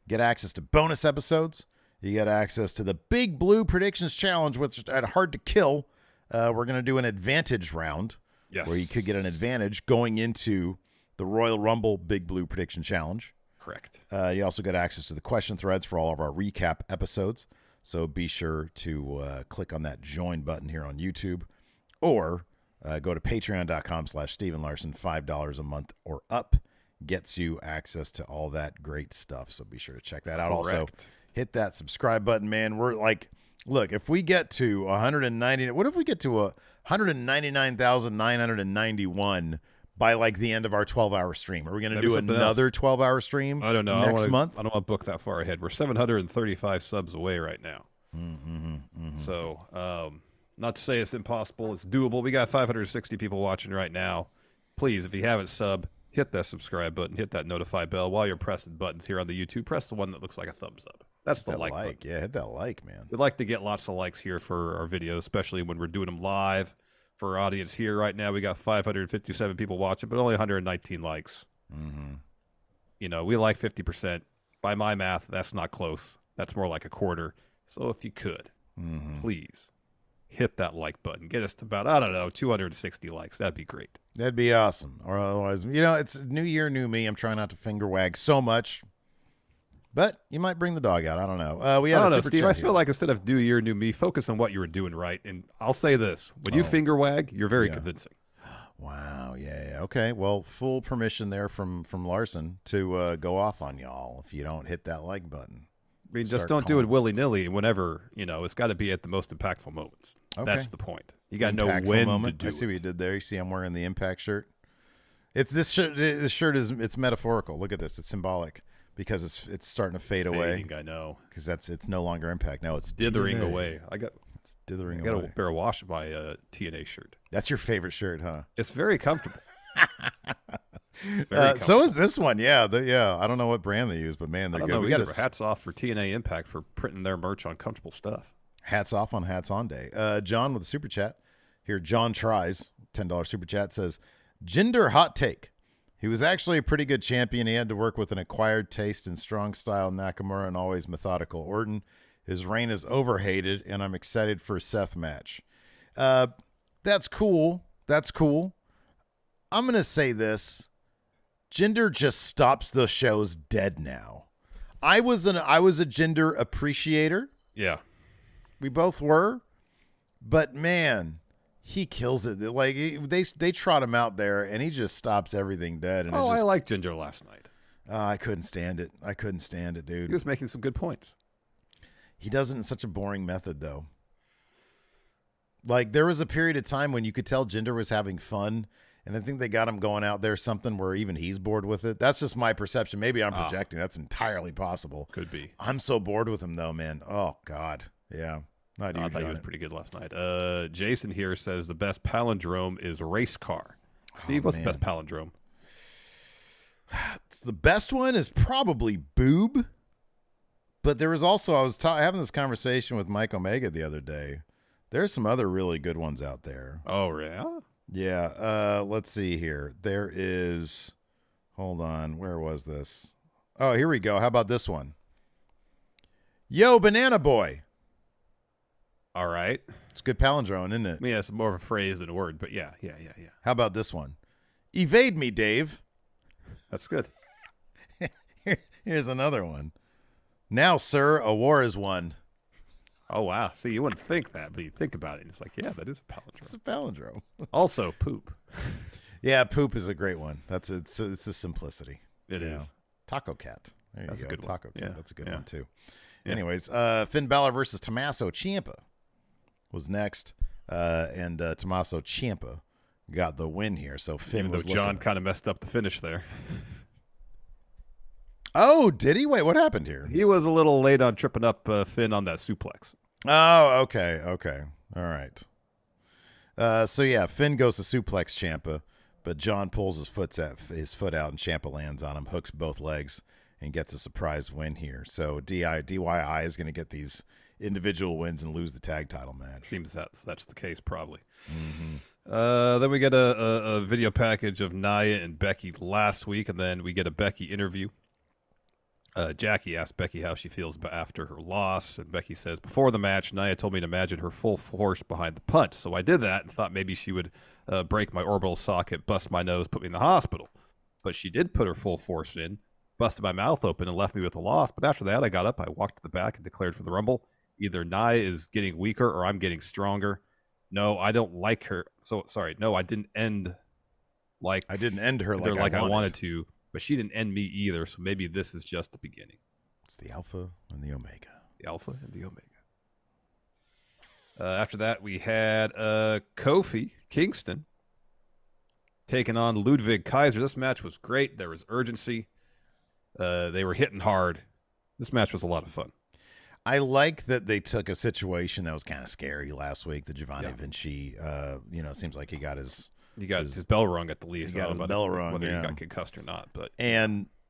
get access to bonus episodes. You get access to the Big Blue Predictions Challenge, which is at Hard to Kill. We're going to do an advantage round where you could get an advantage going into the Royal Rumble Big Blue Prediction Challenge. Correct. You also get access to the question threads for all of our recap episodes. So be sure to click on that join button here on YouTube or go to patreon.com/Steven Larson. $5 a month or up gets you access to all that great stuff. So be sure to check that out. Correct. Also, hit that subscribe button, man. We're like, look, if we get to 190, what if we get to 199,991 by like the end of our 12-hour stream? Are we going to do another 12-hour stream? I don't know. Next month? I don't want to book that far ahead. We're 735 subs away right now. So, not to say it's impossible. It's doable. We got 560 people watching right now. Please, if you haven't subbed, hit that subscribe button, hit that notify bell. While you're pressing buttons here on the YouTube, press the one that looks like a thumbs up. That's the like button. Yeah, hit that like, man. We'd like to get lots of likes here for our videos, especially when we're doing them live. For our audience here right now, we got 557 people watching, but only 119 likes. You know, we like 50%. By my math, that's not close. That's more like a quarter. So if you could, please hit that like button. Get us to about, I don't know, 260 likes. That'd be great. That'd be awesome. Or otherwise, you know, it's new year, new me. I'm trying not to finger wag so much. But you might bring the dog out. I don't know. We had I don't know, Steve. I feel like instead of new year, new me, focus on what you were doing right. And I'll say this. When you finger wag, you're very convincing. Wow. Yeah. Okay. Well, full permission there from Larson to go off on y'all if you don't hit that like button. I mean, just don't do it willy-nilly whenever, you know, it's got to be at the most impactful moments. Okay. That's the point. You got to know when to do it. I see what you did there. You see I'm wearing the Impact shirt. It's this shirt. This shirt it's metaphorical. Look at this. It's symbolic. Because it's starting to fade away. I know. Because it's no longer Impact. Now it's dithering TNA. Away. It's dithering away. I got away. a bear wash of my TNA shirt. That's your favorite shirt, huh? It's very comfortable. So is this one. Yeah. I don't know what brand they use, but man, they're good. We got hats off for TNA Impact for printing their merch on comfortable stuff. Hats off on Hats On Day. John with a super chat. Here, John tries. $10 super chat says, Jinder hot take. He was actually a pretty good champion. He had to work with an acquired taste in strong style Nakamura and always methodical Orton. His reign is overhated, and I'm excited for a Seth match. That's cool. I'm going to say this. Jinder just stops the shows dead now. I was a Jinder appreciator. Yeah. We both were. But, man, he kills it. Like they trot him out there, and he just stops everything dead. And I liked Jinder last night. I couldn't stand it, dude. He was making some good points. He does it in such a boring method, though. Like, there was a period of time when you could tell Jinder was having fun, and I think they got him going out there something where even he's bored with it. That's just my perception. Maybe I'm projecting. That's entirely possible. Could be. I'm so bored with him, though, man. Oh, God. Yeah. I thought he was pretty good last night. Jason here says the best palindrome is race car. Steve, what's the best palindrome? The best one is probably boob. But there was also, I was having this conversation with Mike Omega the other day. There's some other really good ones out there. Oh, yeah? Yeah. Let's see here. There is, hold on. Where was this? Oh, here we go. How about this one? Yo, Banana Boy. All right. It's a good palindrome, isn't it? I mean, it's more of a phrase than a word, but yeah. How about this one? Evade me, Dave. That's good. Here's another one. Now, sir, a war is won. Oh, wow. See, you wouldn't think that, but you think about it, and it's like, yeah, that is a palindrome. It's a palindrome. Also, poop. Yeah, poop is a great one. It's the simplicity. It is. Taco Cat. There That's you a go. good Taco one. Cat. Yeah. That's a good one, too. Yeah. Anyways, Finn Balor versus Tommaso Ciampa was next, and Tommaso Ciampa got the win here. So Finn was John kind of messed up the finish there. Oh, did he? Wait, what happened here? He was a little late on tripping up Finn on that suplex. Oh, okay. All right. So yeah, Finn goes to suplex Ciampa, but John pulls his foot out, and Ciampa lands on him, hooks both legs, and gets a surprise win here. So DIY is going to get these individual wins and lose the tag title match. Seems that's the case, probably. Then we get a video package of Nia and Becky last week, and then we get a Becky interview. Jackie asked Becky how she feels after her loss, and Becky says, before the match, Nia told me to imagine her full force behind the punch. So I did that and thought maybe she would break my orbital socket, bust my nose, put me in the hospital. But she did put her full force in, busted my mouth open, and left me with a loss. But after that, I got up, I walked to the back and declared for the Rumble. Either Nia is getting weaker or I'm getting stronger. No, I don't like her. No, I didn't end her like I wanted to. But she didn't end me either, so maybe this is just the beginning. It's the Alpha and the Omega. The Alpha and the Omega. After that, we had Kofi Kingston taking on Ludwig Kaiser. This match was great. There was urgency. They were hitting hard. This match was a lot of fun. I like that they took a situation that was kind of scary last week. The Giovanni Vinci, seems like he got his bell rung at the least. He got his bell rung, whether he got concussed or not. But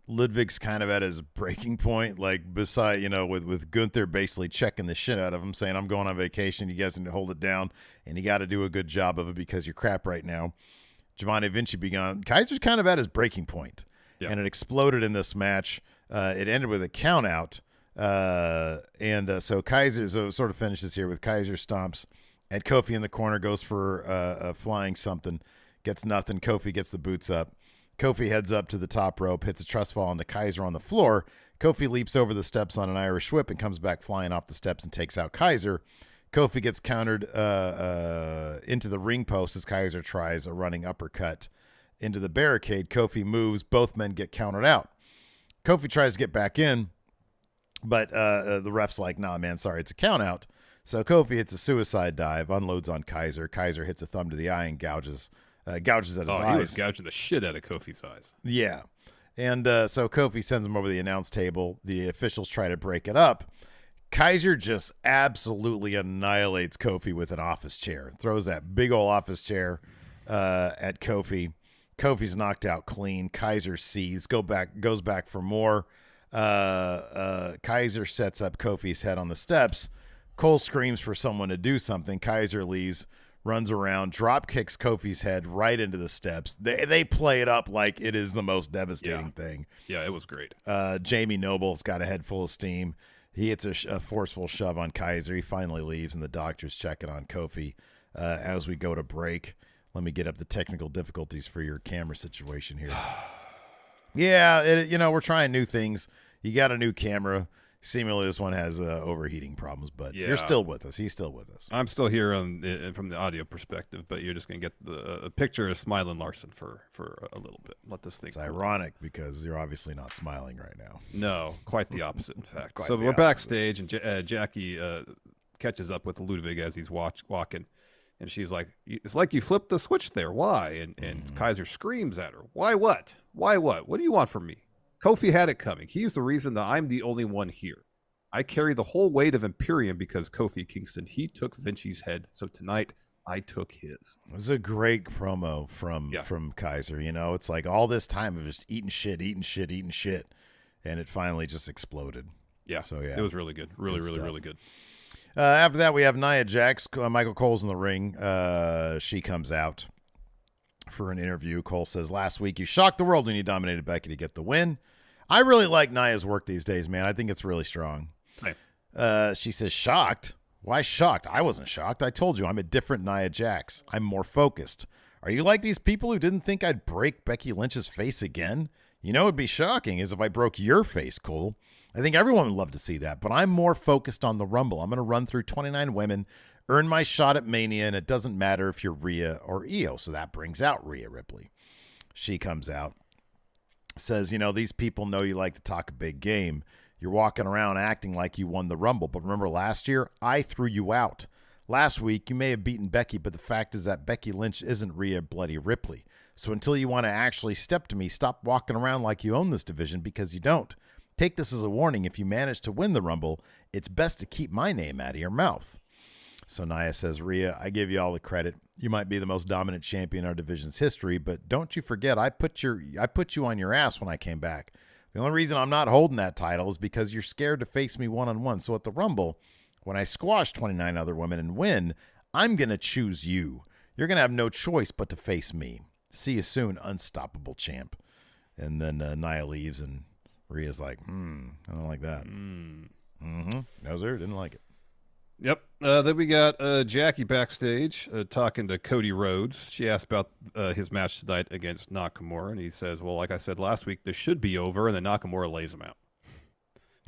Ludwig's kind of at his breaking point, like beside, with Gunther basically checking the shit out of him, saying, I'm going on vacation. You guys need to hold it down, and you got to do a good job of it because you're crap right now. Giovanni Vinci began. Kaiser's kind of at his breaking point, and it exploded in this match. It ended with a count out, so Kaiser sort of finishes here with Kaiser stomps at Kofi in the corner, goes for a flying something, gets nothing. Kofi gets the boots up. Kofi heads up to the top rope, hits a trust fall onto Kaiser on the floor. Kofi leaps over the steps on an Irish whip and comes back flying off the steps and takes out Kaiser. Kofi gets countered into the ring post as Kaiser tries a running uppercut into the barricade. Kofi moves. Both men get countered out. Kofi tries to get back in, but the ref's like, nah, man, sorry, it's a count out. So Kofi hits a suicide dive, unloads on Kaiser. Kaiser hits a thumb to the eye and gouges at his eyes. He was gouging the shit out of Kofi's eyes. Yeah. And so Kofi sends him over the announce table. The officials try to break it up. Kaiser just absolutely annihilates Kofi with an office chair. Throws that big old office chair at Kofi. Kofi's knocked out clean. Kaiser sees, goes back for more. Kaiser sets up Kofi's head on the steps. Cole screams for someone to do something. Kaiser leaves, runs around, drop kicks Kofi's head right into the steps. They play it up like it is the most devastating thing. Yeah, it was great. Jamie Noble's got a head full of steam. He hits a forceful shove on Kaiser. He finally leaves, and the doctor's checking on Kofi as we go to break. Let me get up the technical difficulties for your camera situation here. Yeah, we're trying new things. You got a new camera. Seemingly this one has overheating problems, but you're still with us. He's still with us. I'm still here from the audio perspective, but you're just going to get a picture of smiling Larson for a little bit. Let this thing. It's ironic because you're obviously not smiling right now. No, quite the opposite, in fact. So we're backstage, and Jackie catches up with Ludwig as he's walking, and she's like, "It's like you flipped the switch there. Why?" And Kaiser screams at her, "Why what? Why what? What do you want from me? Kofi had it coming. He's the reason that I'm the only one here. I carry the whole weight of Imperium because Kofi Kingston, he took Vinci's head. So tonight, I took his." It was a great promo from Kaiser. It's like all this time of just eating shit, and it finally just exploded. Yeah, so it was really good. Really good. After that, we have Nia Jax. Michael Cole's in the ring. She comes out for an interview. Cole says, "Last week you shocked the world when you dominated Becky to get the win." I really like Nia's work these days, man. I think it's really strong. Same. She says, "Shocked? Why shocked? I wasn't shocked. I told you I'm a different Nia Jax. I'm more focused. Are you like these people who didn't think I'd break Becky Lynch's face again? It'd be shocking is if I broke your face, Cole. I think everyone would love to see that, but I'm more focused on the Rumble. I'm going to run through 29 women, earn my shot at Mania, and it doesn't matter if you're Rhea or Io." So that brings out Rhea Ripley. She comes out, says, "These people know you like to talk a big game. You're walking around acting like you won the Rumble. But remember last year, I threw you out. Last week, you may have beaten Becky, but the fact is that Becky Lynch isn't Rhea Bloody Ripley. So until you want to actually step to me, stop walking around like you own this division because you don't. Take this as a warning. If you manage to win the Rumble, it's best to keep my name out of your mouth." So Nia says, "Rhea, I give you all the credit. You might be the most dominant champion in our division's history, but don't you forget I put you on your ass when I came back. The only reason I'm not holding that title is because you're scared to face me one-on-one. So at the Rumble, when I squash 29 other women and win, I'm going to choose you. You're going to have no choice but to face me. See you soon, unstoppable champ." And then Nia leaves, and Rhea's like, I don't like that. That was her. Didn't like it. Yep. Then we got Jackie backstage talking to Cody Rhodes. She asked about his match tonight against Nakamura, and he says, "Well, like I said last week, this should be over," and then Nakamura lays him out.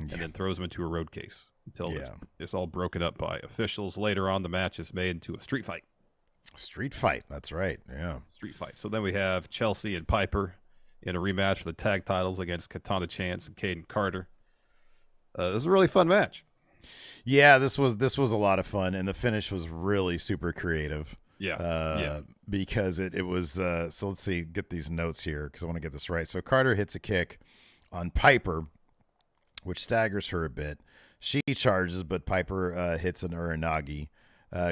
And then throws him into a road case until it's all broken up by officials. Later on, the match is made into a street fight. Street fight. That's right. Yeah. Street fight. So then we have Chelsea and Piper in a rematch for the tag titles against Katana Chance and Caden Carter. This is a really fun match. Yeah, this was a lot of fun, and the finish was really super creative. Because it was so let's see, get these notes here because I want to get this right. So Carter hits a kick on Piper, which staggers her a bit. She charges, but Piper hits an Uranagi.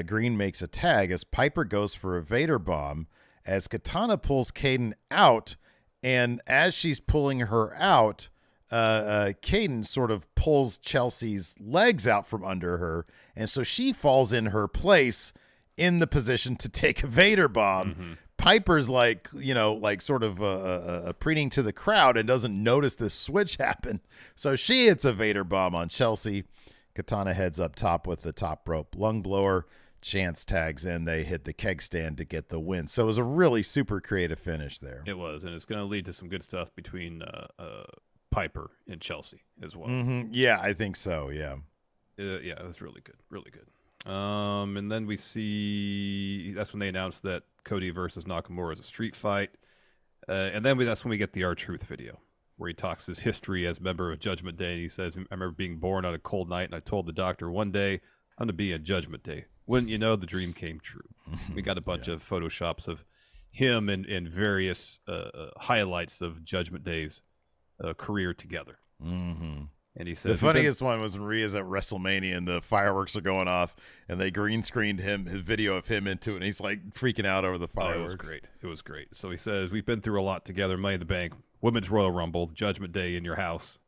Green makes a tag as Piper goes for a Vader bomb as Katana pulls Kaden out. And as she's pulling her out, Kaden sort of pulls Chelsea's legs out from under her. And so she falls in her place in the position to take a Vader bomb. Mm-hmm. Piper's like, sort of preening to the crowd and doesn't notice this switch happen. So she hits a Vader bomb on Chelsea. Katana heads up top with the top rope lung blower. Chance tags in. They hit the keg stand to get the win. So it was a really super creative finish there. It was, and it's going to lead to some good stuff between Piper and Chelsea as well. Mm-hmm. Yeah, I think so. Yeah. It was really good. Really good. And then we see that's when they announced that Cody versus Nakamura is a street fight. And then that's when we get the R-Truth video where he talks his history as a member of Judgment Day. And he says, I remember being born on a cold night, and I told the doctor one day, I'm going to be in Judgment Day. Wouldn't you know, the dream came true. We got a bunch of Photoshops of him and various highlights of Judgment Day's career together. Mm-hmm. And he said the funniest one was when Rhea's at WrestleMania and the fireworks are going off and they green screened his video of him into it, and he's like freaking out over the fireworks. It was great. It was great. So he says, we've been through a lot together. Money in the Bank, Women's Royal Rumble, Judgment Day in your house.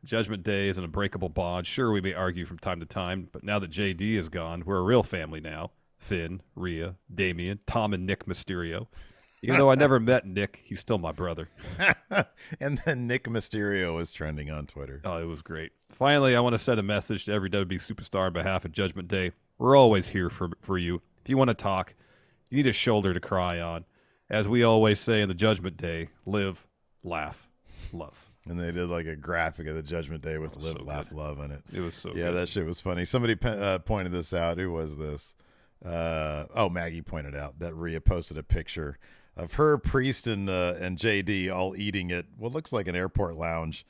Judgment Day is an unbreakable bond. Sure, we may argue from time to time, but now that JD is gone, we're a real family now. Finn, Rhea, Damian, Tom, and Nick Mysterio. Even though I never met Nick, he's still my brother. And then Nick Mysterio is trending on Twitter. Oh, it was great. Finally, I want to send a message to every WWE superstar on behalf of Judgment Day. We're always here for you. If you want to talk, you need a shoulder to cry on. As we always say in the Judgment Day, live, laugh, love. And they did like a graphic of the Judgment Day with live, laugh, love on it. It was so good. Yeah, that shit was funny. Somebody pointed this out. Who was this? Maggie pointed out that Rhea posted a picture of her, Priest, and JD all eating at what looks like an airport lounge.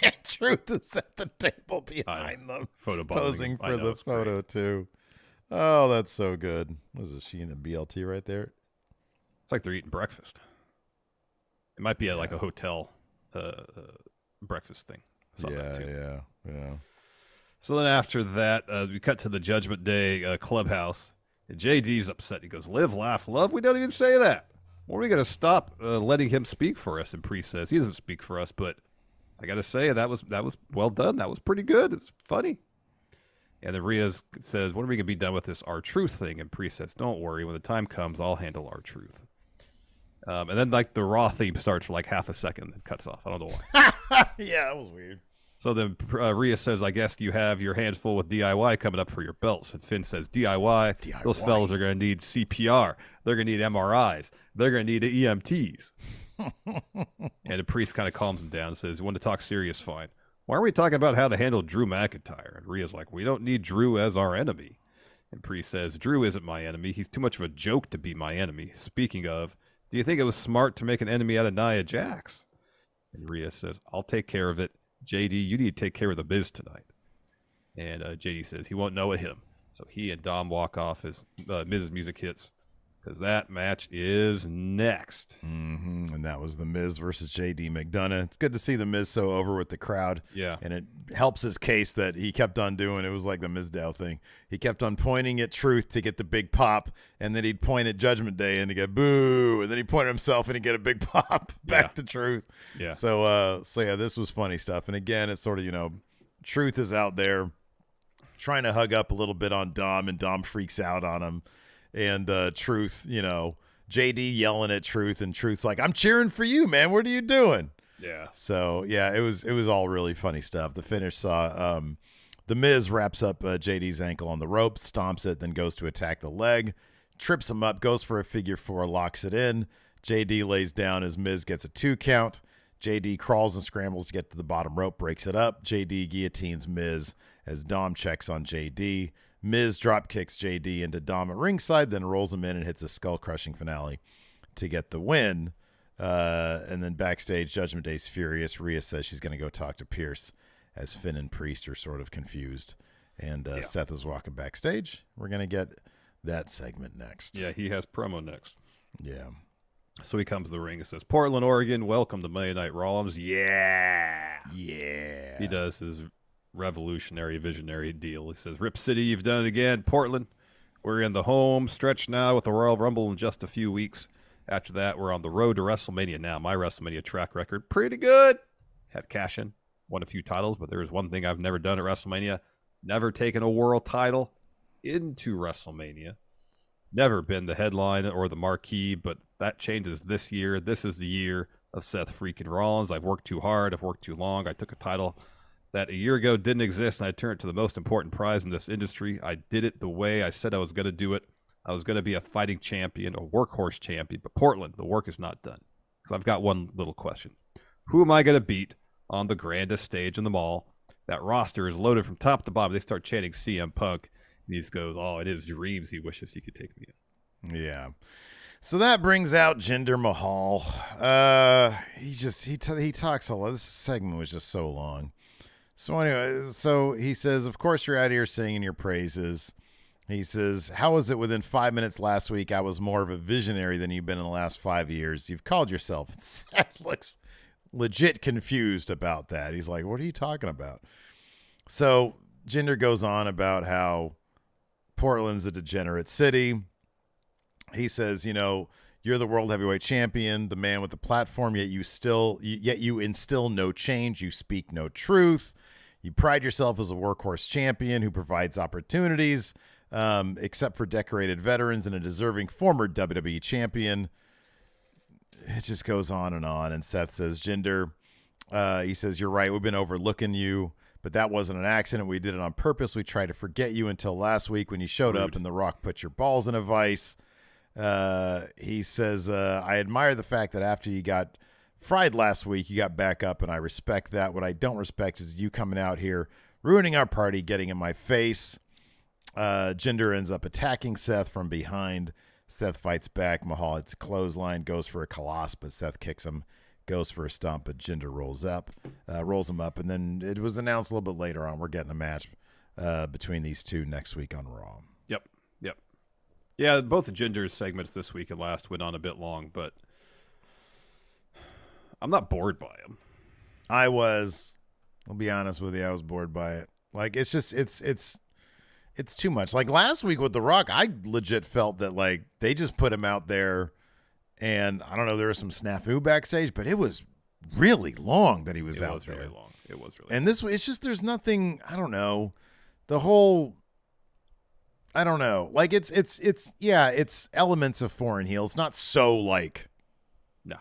And Truth is at the table behind them, posing for the photo great. Too. Oh, that's so good. What is this? She in a BLT right there? It's like they're eating breakfast. It might be at like a hotel breakfast thing. Yeah. So then after that, we cut to the Judgment Day clubhouse. And JD's upset. He goes, live, laugh, love? We don't even say that. When are we going to stop letting him speak for us? And Priest says, he doesn't speak for us, but I got to say, that was well done. That was pretty good. It's funny. And then Rhea says, when are we going to be done with this R-Truth thing? And Priest says, don't worry. When the time comes, I'll handle R-Truth. And then like the Raw theme starts for like half a second and cuts off. I don't know why. Yeah, that was weird. So then Rhea says, I guess you have your hands full with DIY coming up for your belts. And Finn says, DIY? Those fellas are going to need CPR. They're going to need MRIs. They're going to need EMTs. And the Priest kind of calms him down and says, you want to talk serious? Fine. Why are we talking about how to handle Drew McIntyre? And Rhea's like, we don't need Drew as our enemy. And Priest says, Drew isn't my enemy. He's too much of a joke to be my enemy. Speaking of, do you think it was smart to make an enemy out of Nia Jax? And Rhea says, I'll take care of it. JD, you need to take care of the Miz tonight. And JD says he won't know him. So he and Dom walk off as Miz's music hits because that match is next. Mm-hmm. And that was the Miz versus JD McDonough. It's good to see the Miz so over with the crowd. Yeah. And it helps his case that he kept on doing. It was like the Mizdow thing. He kept on pointing at Truth to get the big pop, and then he'd point at Judgment Day and he'd get boo, and then he'd point at himself and he'd get a big pop back to Truth. Yeah. So yeah, this was funny stuff. And again, it's sort of, Truth is out there trying to hug up a little bit on Dom, and Dom freaks out on him. And Truth, JD yelling at Truth, and Truth's like, I'm cheering for you, man. What are you doing? Yeah. So, yeah, it was all really funny stuff. The finish saw the Miz wraps up JD's ankle on the rope, stomps it, then goes to attack the leg, trips him up, goes for a figure four, locks it in. JD lays down as Miz gets a 2 count. JD crawls and scrambles to get to the bottom rope, breaks it up. JD guillotines Miz as Dom checks on JD. Miz drop kicks JD into Dom at ringside, then rolls him in and hits a skull-crushing finale to get the win. And then backstage, Judgment Day's furious. Rhea says she's going to go talk to Pierce as Finn and Priest are sort of confused. And Seth is walking backstage. We're going to get that segment next. Yeah, he has promo next. Yeah. So he comes to the ring and says, Portland, Oregon, welcome to Monday Night Raw. Yeah. Yeah. He does his revolutionary, visionary deal. He says, Rip City, you've done it again. Portland, we're in the home stretch now with the Royal Rumble in just a few weeks. After that, we're on the road to WrestleMania now. My WrestleMania track record, pretty good. Had cash in, won a few titles, but there is one thing I've never done at WrestleMania. Never taken a world title into WrestleMania. Never been the headline or the marquee, but that changes this year. This is the year of Seth freaking Rollins. I've worked too hard. I've worked too long. I took a title that a year ago didn't exist, and I turned it to the most important prize in this industry. I did it the way I said I was going to do it. I was going to be a fighting champion, a workhorse champion. But Portland, the work is not done. So I've got one little question. Who am I going to beat on the grandest stage in the mall? That roster is loaded from top to bottom. They start chanting CM Punk. And he goes, oh, in his dreams, he wishes he could take me in. Yeah. So that brings out Jinder Mahal. He talks a lot. This segment was just so long. So anyway, so he says, of course you're out here singing your praises. He says, how was it within 5 minutes last week? I was more of a visionary than you've been in the last 5 years. You've called yourself. Seth looks legit confused about that. He's like, what are you talking about? So Jinder goes on about how Portland's a degenerate city. He says, you're the world heavyweight champion, the man with the platform, yet you instill no change. You speak no truth. You pride yourself as a workhorse champion who provides opportunities, except for decorated veterans and a deserving former WWE champion. It just goes on. And Seth says, Jinder, he says, you're right. We've been overlooking you, but that wasn't an accident. We did it on purpose. We tried to forget you until last week when you showed up and The Rock put your balls in a vice. He says, I admire the fact that after you got fried last week, you got back up, and I respect that. What I don't respect is you coming out here, ruining our party, getting in my face. Jinder ends up attacking Seth from behind. Seth fights back. Mahal hits a clothesline, goes for a coloss, but Seth kicks him, goes for a stomp, but Jinder rolls him up. And then it was announced a little bit later on, we're getting a match between these two next week on Raw. Yep. Yeah, both of Jinder's segments this week and last went on a bit long, but I'm not bored by them. I'll be honest with you, I was bored by it. Like, it's just, it's too much. Like last week with The Rock, I legit felt that like they just put him out there and I don't know, there was some snafu backstage, but it was really long that he was out there. Really long. It was really long. And this, it's just, there's nothing, I don't know, the whole, I don't know. Like it's elements of foreign heel. It's not so like, no,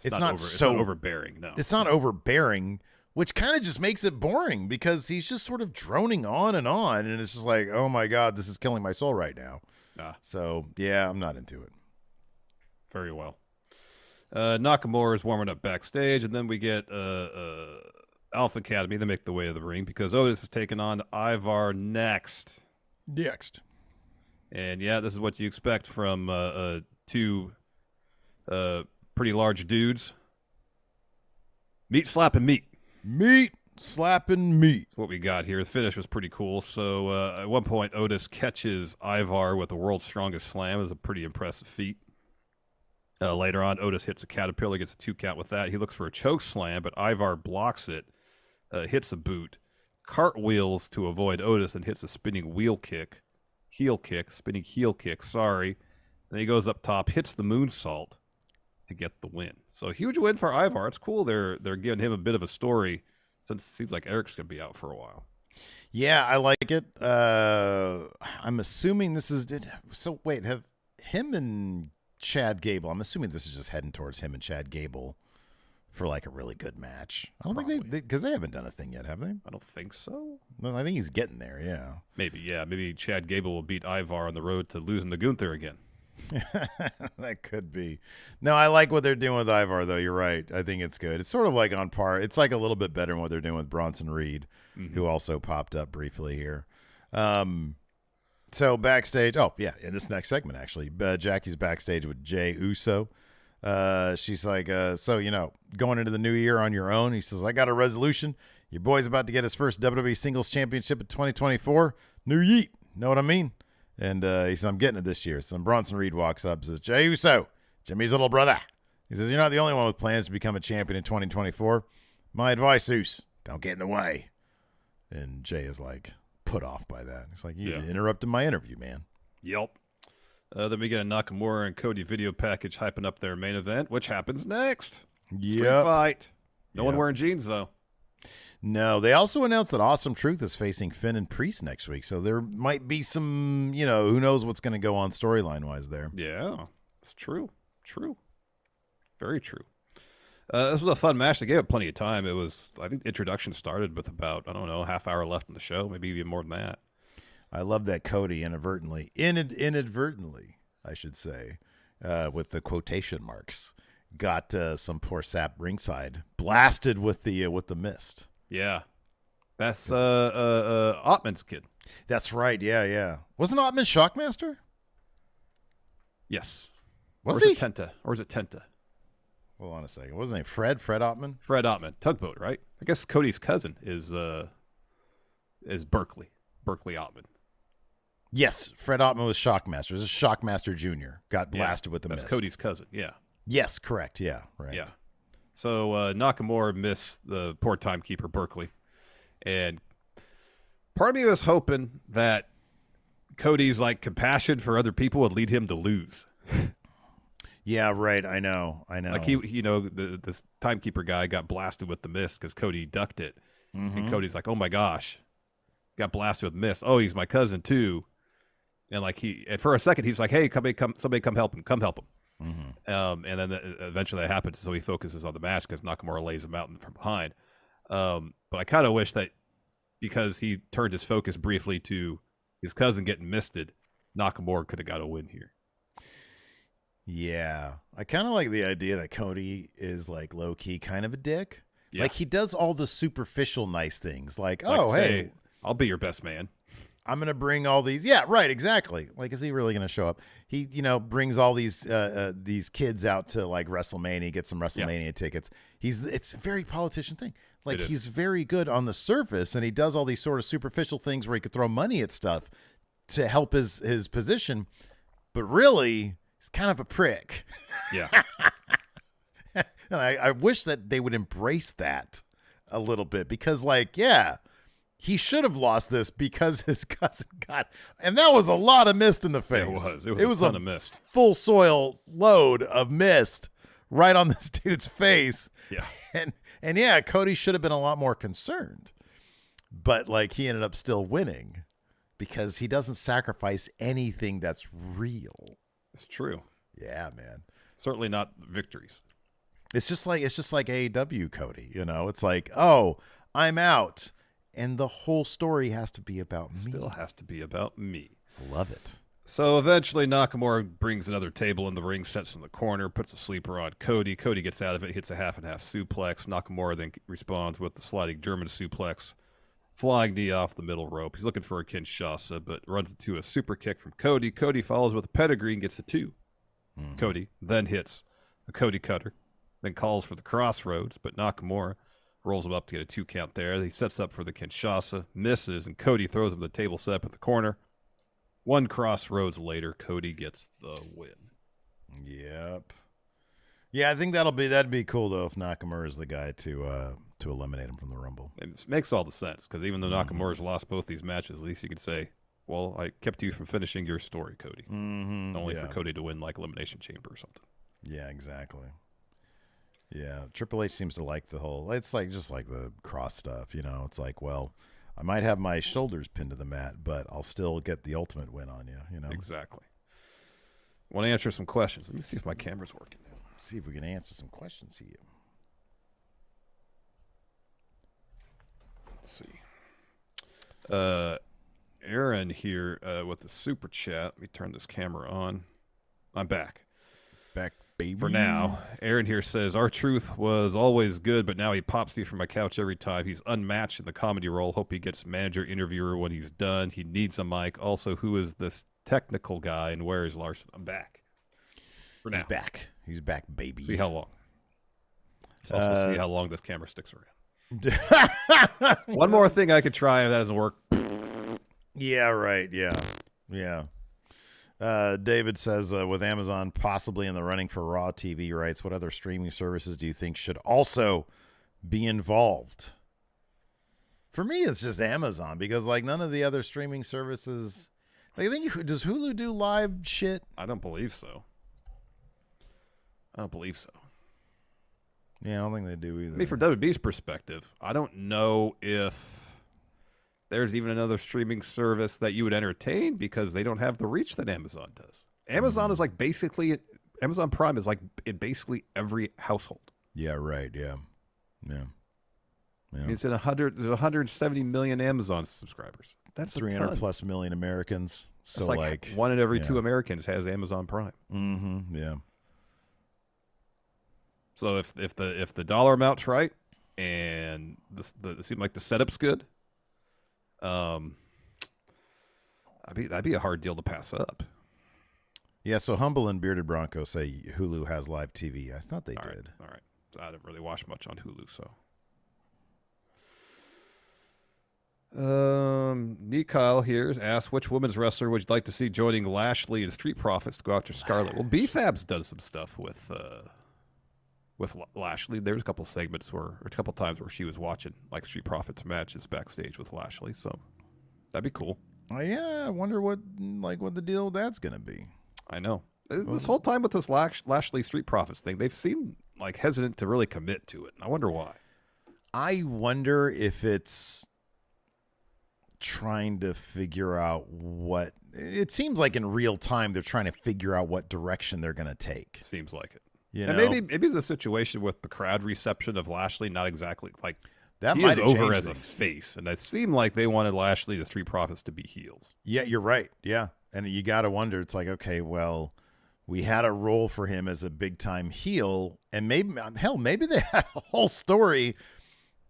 it's not overbearing. No, it's not overbearing, which kind of just makes it boring because he's just sort of droning on. And it's just like, oh my God, this is killing my soul right now. So yeah, I'm not into it. Very well. Nakamura is warming up backstage, and then we get Alpha Academy. They make the way to the ring because Otis is taking on Ivar next. And yeah, this is what you expect from two pretty large dudes. Meat slapping meat. Meat slapping meat. That's what we got here. The finish was pretty cool. So at one point, Otis catches Ivar with the world's strongest slam. It was a pretty impressive feat. Later on, Otis hits a caterpillar, gets a 2 count with that. He looks for a choke slam, but Ivar blocks it, hits a boot, cartwheels to avoid Otis, and hits a spinning spinning heel kick, sorry. Then he goes up top, hits the moonsault to get the win. So a huge win for Ivar. It's cool. They're giving him a bit of a story since it seems like Eric's going to be out for a while. Yeah, I like it. I'm assuming this is have him and Chad Gable. I'm assuming this is just heading towards him and Chad Gable for like a really good match. I don't think because they haven't done a thing yet, have they? I don't think so. Well, I think he's getting there. Yeah. Maybe Chad Gable will beat Ivar on the road to losing to Gunther again. That could be. No, I like what they're doing with Ivar, though. You're right. I think it's good. It's sort of like on par. It's like a little bit better than what they're doing with Bronson Reed, who also popped up briefly here. So backstage. Oh, yeah. In this next segment, actually, Jackie's backstage with Jey Uso. She's like, so, going into the new year on your own. He says, I got a resolution. Your boy's about to get his first WWE Singles Championship in 2024. New yeet. Know what I mean? And he says, I'm getting it this year. So Bronson Reed walks up and says, Jey Uso, Jimmy's little brother. He says, you're not the only one with plans to become a champion in 2024. My advice, Uso, don't get in the way. And Jay is like put off by that. He's like, you interrupted my interview, man. Yep. Then we get a Nakamura and Cody video package hyping up their main event, which happens next. Street fight. No one wearing jeans, though. No, they also announced that Awesome Truth is facing Finn and Priest next week, so there might be some, who knows what's going to go on storyline-wise there. Yeah, it's true. True. Very true. This was a fun match. They gave it plenty of time. It was, I think the introduction started with about, half hour left in the show, maybe even more than that. I love that Cody inadvertently, I should say, with the quotation marks, got some poor sap ringside blasted with the mist. Yeah. That's Ottman's kid. That's right. Yeah. Wasn't Ottman Shockmaster? Yes. Was he? Or is it Tenta? Hold on a second. Wasn't he Fred Ottman? Fred Ottman. Tugboat, right? I guess Cody's cousin is Berkeley Ottman. Yes, Fred Ottman was Shockmaster. This is Shockmaster Jr. Got blasted with the mist. That's Cody's cousin, yeah. Yes, correct. Yeah, right. Yeah. So Nakamura missed the poor timekeeper, Berkeley. And part of me was hoping that Cody's compassion for other people would lead him to lose. Yeah, right. I know. Like this timekeeper guy got blasted with the mist because Cody ducked it. Mm-hmm. And Cody's like, oh my gosh, got blasted with mist. Oh, he's my cousin too. And and for a second, he's like, hey, somebody come help him. Mm-hmm. And then eventually that happens. So he focuses on the match because Nakamura lays him out from behind. But I kind of wish that because he turned his focus briefly to his cousin getting misted, Nakamura could have got a win here. Yeah. I kind of like the idea that Cody is low key kind of a dick. Yeah. He does all the superficial nice things hey, I'll be your best man. I'm going to bring all these. Yeah, right. Exactly. Is he really going to show up? He, brings all these kids out to WrestleMania, get some WrestleMania tickets. It's a very politician thing. He's very good on the surface and he does all these sort of superficial things where he could throw money at stuff to help his position. But really, he's kind of a prick. Yeah. And I wish that they would embrace that a little bit because he should have lost this because his cousin got, and that was a lot of mist in the face. It was a ton of mist. Full soil load of mist right on this dude's face. Yeah. And yeah, Cody should have been a lot more concerned, but he ended up still winning because he doesn't sacrifice anything that's real. It's true. Yeah, man. Certainly not victories. It's just like AEW Cody, It's oh, I'm out. And the whole story has to be about me. Still has to be about me. Love it. So eventually Nakamura brings another table in the ring, sets in the corner, puts a sleeper on Cody. Cody gets out of it, hits a half-and-half suplex. Nakamura then responds with the sliding German suplex, flying knee off the middle rope. He's looking for a Kinshasa, but runs into a super kick from Cody. Cody follows with a pedigree and gets a 2. Mm-hmm. Cody then hits a Cody cutter, then calls for the crossroads, but Nakamura rolls him up to get a 2 count there. He sets up for the Kinshasa, misses, and Cody throws him the table set up in the corner. 1 crossroads later, Cody gets the win. Yep. Yeah, I think that'd be cool though if Nakamura is the guy to eliminate him from the Rumble. It makes all the sense because even though Nakamura's lost both these matches, at least you could say, well, I kept you from finishing your story, Cody. Mm-hmm. Only for Cody to win Elimination Chamber or something. Yeah, exactly. Yeah, Triple H seems to like the whole. It's just like the cross stuff, It's well, I might have my shoulders pinned to the mat, but I'll still get the ultimate win on you. Exactly. Want to answer some questions? Let me see if my camera's working now. See if we can answer some questions here. Let's see. Aaron here with the super chat. Let me turn this camera on. I'm back. Back. Baby. For now, Aaron here says, R-Truth was always good, but now he pops me from my couch every time. He's unmatched in the comedy role. Hope he gets manager, interviewer when he's done. He needs a mic. Also, who is this technical guy and where is Larson? I'm back. For now. He's back, baby. See how long. Let's also see how long this camera sticks around. One more thing I could try if that doesn't work. Yeah, right. Yeah. David says, with Amazon possibly in the running for Raw TV rights, what other streaming services do you think should also be involved? For me, it's just Amazon because like none of the other streaming services. Like, I think does Hulu do live shit? I don't believe so. Yeah, I don't think they do either. I mean, from WWE's perspective, I don't know if there's even another streaming service that you would entertain because they don't have the reach that Amazon does. Amazon is like basically Amazon Prime is like in basically every household. Yeah, right. Yeah. I mean, it's in 170 million Amazon subscribers. That's 300 plus million Americans. So that's like 1 in every 2 Americans has Amazon Prime. Mm-hmm. Yeah. So if the dollar amount's right and it seems like the setup's good, that'd be a hard deal to pass up. Yeah. So Humble and Bearded Bronco say Hulu has live TV. I thought they did. All right. So I didn't really watch much on Hulu, so. Neat Kyle here asks, which women's wrestler would you like to see joining Lashley and Street Profits to go after Scarlett? Well, BFAB's done some stuff with Lashley. There's a couple segments or a couple times where she was watching like Street Profits matches backstage with Lashley, so that'd be cool. Yeah, I wonder what the deal with that's gonna be. I know this whole time with this Lashley Street Profits thing, they've seemed like hesitant to really commit to it, and I wonder why. I wonder if it's trying to figure out what it seems like in real time. They're trying to figure out what direction they're going to take. Seems like it. And maybe the situation with the crowd reception of Lashley, not exactly like that he might is over as a face, and it seemed like they wanted Lashley, the Street Profits, to be heels. Yeah, you're right. Yeah, and you got to wonder. It's like, okay, well, we had a role for him as a big time heel, and maybe they had a whole story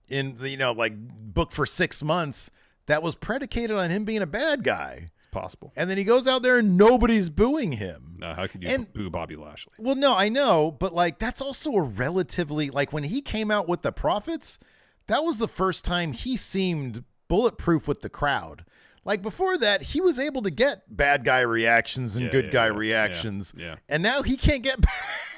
in like booked for 6 months. That was predicated on him being a bad guy. It's possible. And then he goes out there and nobody's booing him. No, how could you boo Bobby Lashley? Well, no, I know. But like, that's also a relatively, like when he came out with the Profits, that was the first time he seemed bulletproof with the crowd. Like before that, he was able to get bad guy reactions and good guy reactions. Yeah. And now he can't get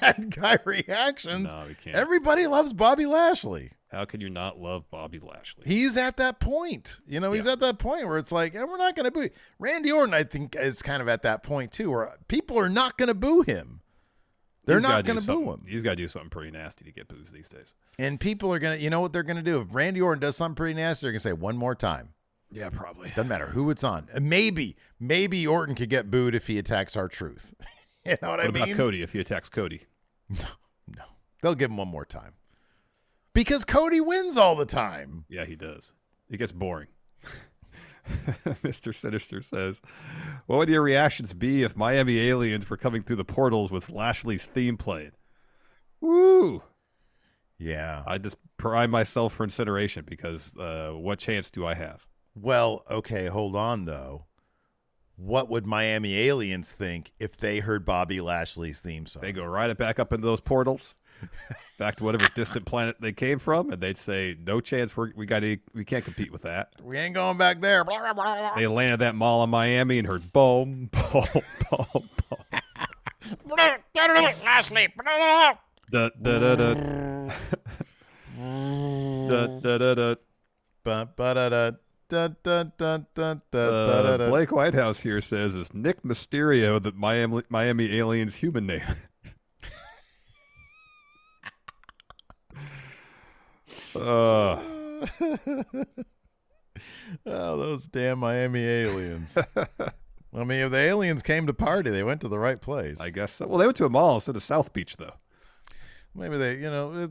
bad guy reactions. No, he can't. Everybody loves Bobby Lashley. How can you not love Bobby Lashley? He's at that point. He's at that point where it's like, we're not going to boo. Randy Orton, I think, is kind of at that point, too, where people are not going to boo him. They're not going to boo him. He's got to do something pretty nasty to get boos these days. And people are going to, you know what they're going to do? If Randy Orton does something pretty nasty, they're going to say one more time. Yeah, probably. Doesn't matter who it's on. Maybe Orton could get booed if he attacks R-Truth. You know what I mean? What about Cody if he attacks Cody? No. They'll give him one more time. Because Cody wins all the time. Yeah, he does. It gets boring. Mr. Sinister says, what would your reactions be if Miami aliens were coming through the portals with Lashley's theme playing? Woo! Yeah. I just prime myself for incineration because what chance do I have? Well, okay, hold on, though. What would Miami aliens think if they heard Bobby Lashley's theme song? They go right back up into those portals, back to whatever distant planet they came from, and they'd say, no chance, we can't compete with that. We ain't going back there. They landed that mall in Miami and heard boom, boom, boom, boom. Lashley. Da da da da. Da da da da. Ba ba da da. Blake Whitehouse here says, is Nick Mysterio the Miami aliens human name? Oh, those damn Miami aliens. I mean, if the aliens came to party, they went to the right place. I guess so. Well, they went to a mall instead of South Beach, though. Maybe they,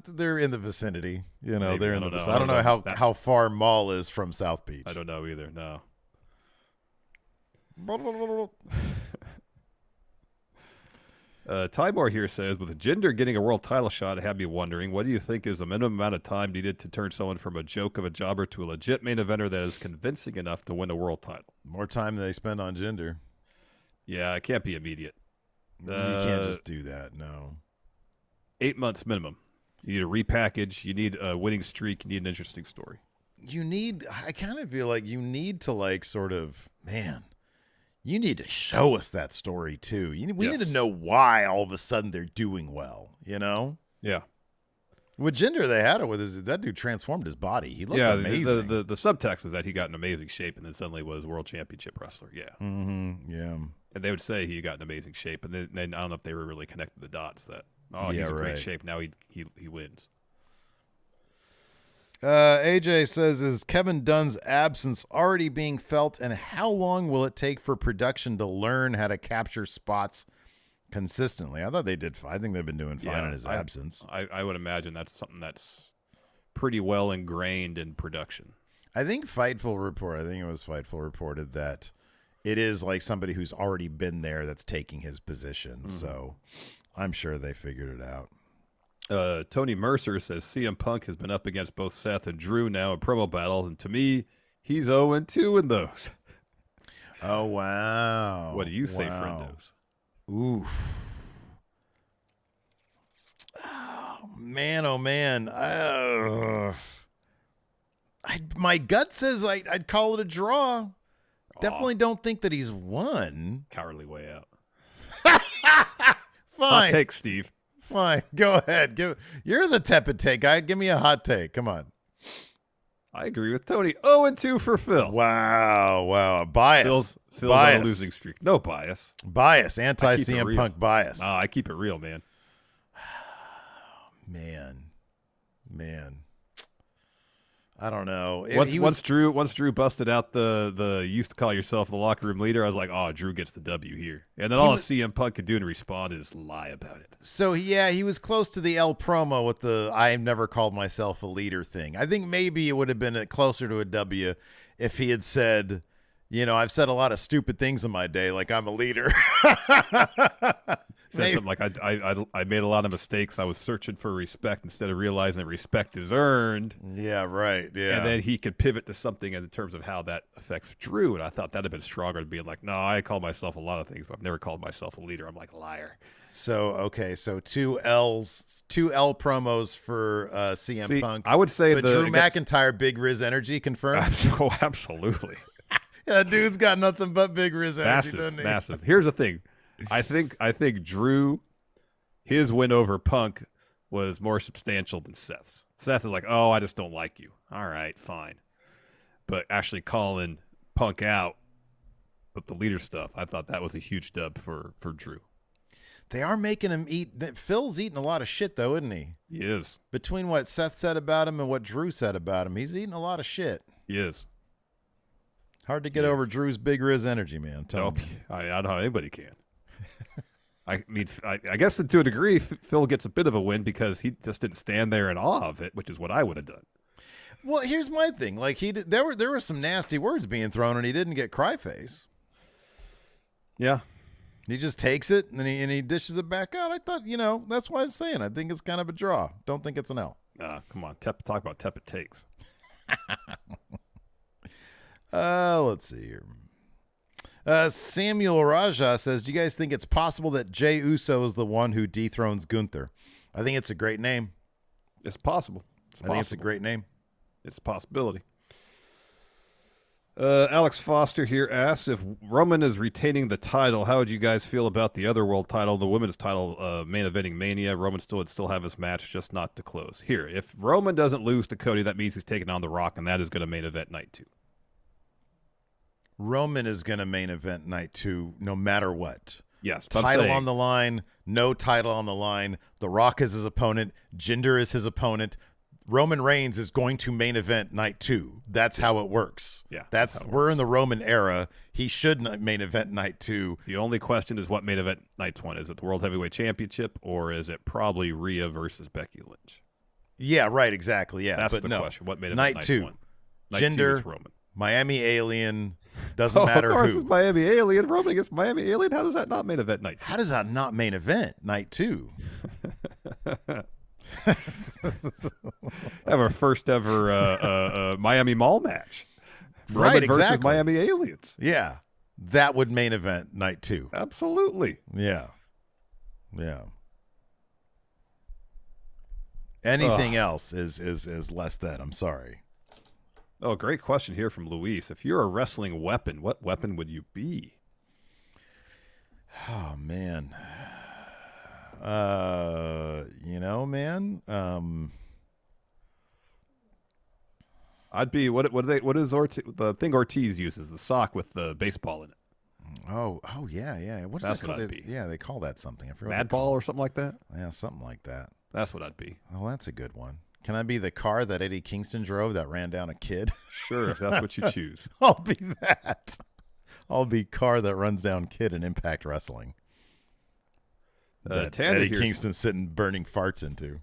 they're in the vicinity. Maybe, they're in the vicinity. I don't know how far Mall is from South Beach. I don't know either. No. Tymore here says, with Jinder getting a world title shot, it had me wondering, what do you think is the minimum amount of time needed to turn someone from a joke of a jobber to a legit main eventer that is convincing enough to win a world title? More time than they spend on Jinder. Yeah, it can't be immediate. You can't just do that, no. 8 months minimum. You need a repackage. You need a winning streak. You need an interesting story. I kind of feel like you need to you need to show us that story too. We need to know why all of a sudden they're doing well, Yeah. With Jinder, they had it with that dude transformed his body. He looked amazing. The subtext was that he got in amazing shape and then suddenly was world championship wrestler. Yeah. Mm-hmm. Yeah. And they would say he got in amazing shape, and then I don't know if they were really connected the dots that he's in great shape now. He wins. AJ says, is Kevin Dunn's absence already being felt, and how long will it take for production to learn how to capture spots consistently? I thought they did fine. I think they've been doing fine in his absence. I would imagine that's something that's pretty well ingrained in production. I think Fightful reported that it is like somebody who's already been there that's taking his position. Mm-hmm. So I'm sure they figured it out. Tony Mercer says CM Punk has been up against both Seth and Drew now in promo battles, and to me, he's 0-2 in those. Oh, wow. What do you say, Friendos? Oof. Oh, man. My gut says I'd call it a draw. Definitely don't think that he's won. Cowardly way out. Fine. Hot take, Steve. Fine. Go ahead. You're the tepid take guy. Give me a hot take. Come on. I agree with Tony. 0-2 for Phil. Wow. Bias. Phil's on a losing streak. No bias. Bias. Anti-CM Punk bias. Nah, I keep it real, man. Man. I don't know. Once Drew busted out the you used to call yourself the locker room leader, I was like, oh, Drew gets the W here. And then all CM Punk could do in respond is lie about it. So, he was close to the L promo with the I never called myself a leader thing. I think maybe it would have been closer to a W if he had said, I've said a lot of stupid things in my day, like I'm a leader. Said something like, I made a lot of mistakes. I was searching for respect instead of realizing that respect is earned. Yeah, right. Yeah. And then he could pivot to something in terms of how that affects Drew. And I thought that'd have been stronger to be like, no, I call myself a lot of things, but I've never called myself a leader. I'm like, liar. So 2 L promos for CM Punk. I would say but Drew McIntyre, Big Riz energy confirmed. Oh, absolutely. Yeah, dude's got nothing but Big Riz energy, doesn't he? Massive. Here's the thing. I think Drew, his win over Punk was more substantial than Seth's. Seth is like, oh, I just don't like you. All right, fine. But actually calling Punk out with the leader stuff, I thought that was a huge dub for Drew. They are making him eat. Phil's eating a lot of shit, though, isn't he? He is. Between what Seth said about him and what Drew said about him, he's eating a lot of shit. He is. Hard to get over Drew's Big Riz energy, man. I don't know how anybody can. I mean, I guess to a degree, Phil gets a bit of a win because he just didn't stand there in awe of it, which is what I would have done. Well, here's my thing: like there were some nasty words being thrown, and he didn't get cry face. Yeah, he just takes it and he dishes it back out. I thought, that's why I'm saying I think it's kind of a draw. Don't think it's an L. Come on, talk about tepid takes. Let's see here. Samuel Raja says, do you guys think it's possible that Jey Uso is the one who dethrones Gunther? I think it's a great name. It's possible. I think it's a great name. It's a possibility. Alex Foster here asks, if Roman is retaining the title, how would you guys feel about the other world title, the women's title, main eventing Mania? Roman would still have his match, just not to close. Here, if Roman doesn't lose to Cody, that means he's taking on The Rock, and that is going to main event night 2. Roman is going to main event night 2 no matter what. Yes. Title on the line, no title on the line. The Rock is his opponent. Jinder is his opponent. Roman Reigns is going to main event night 2. That's how it works. Yeah. We're in the Roman era. He should main event night 2. The only question is what main event night 1? Is it the World Heavyweight Championship or is it probably Rhea versus Becky Lynch? Yeah, right, exactly. Yeah. That's the question. What main event night night 2? 1? Night Jinder, 2 is Roman. Miami Alien, doesn't matter of course who. It's Miami Alien. Roman against Miami Alien. How does that not main event night 2? How does that not main event night 2? Have our first ever Miami Mall match. Roman Right, exactly. versus Miami Aliens. Yeah. That would main event night 2. Absolutely. Yeah. Anything else is less than. I'm sorry. Oh, great question here from Luis. If you're a wrestling weapon, what weapon would you be? Oh, man. Man. I'd be what is the thing Ortiz uses, the sock with the baseball in it. Oh yeah. What is That's that called? what I'd be. Yeah, they call that something. I forgot. Mad ball or something like that. Yeah, something like that. That's what I'd be. Oh, that's a good one. Can I be the car that Eddie Kingston drove that ran down a kid? Sure, if that's what you choose. I'll be that. I'll be car that runs down kid in Impact Wrestling. That Eddie Kingston sitting burning farts into.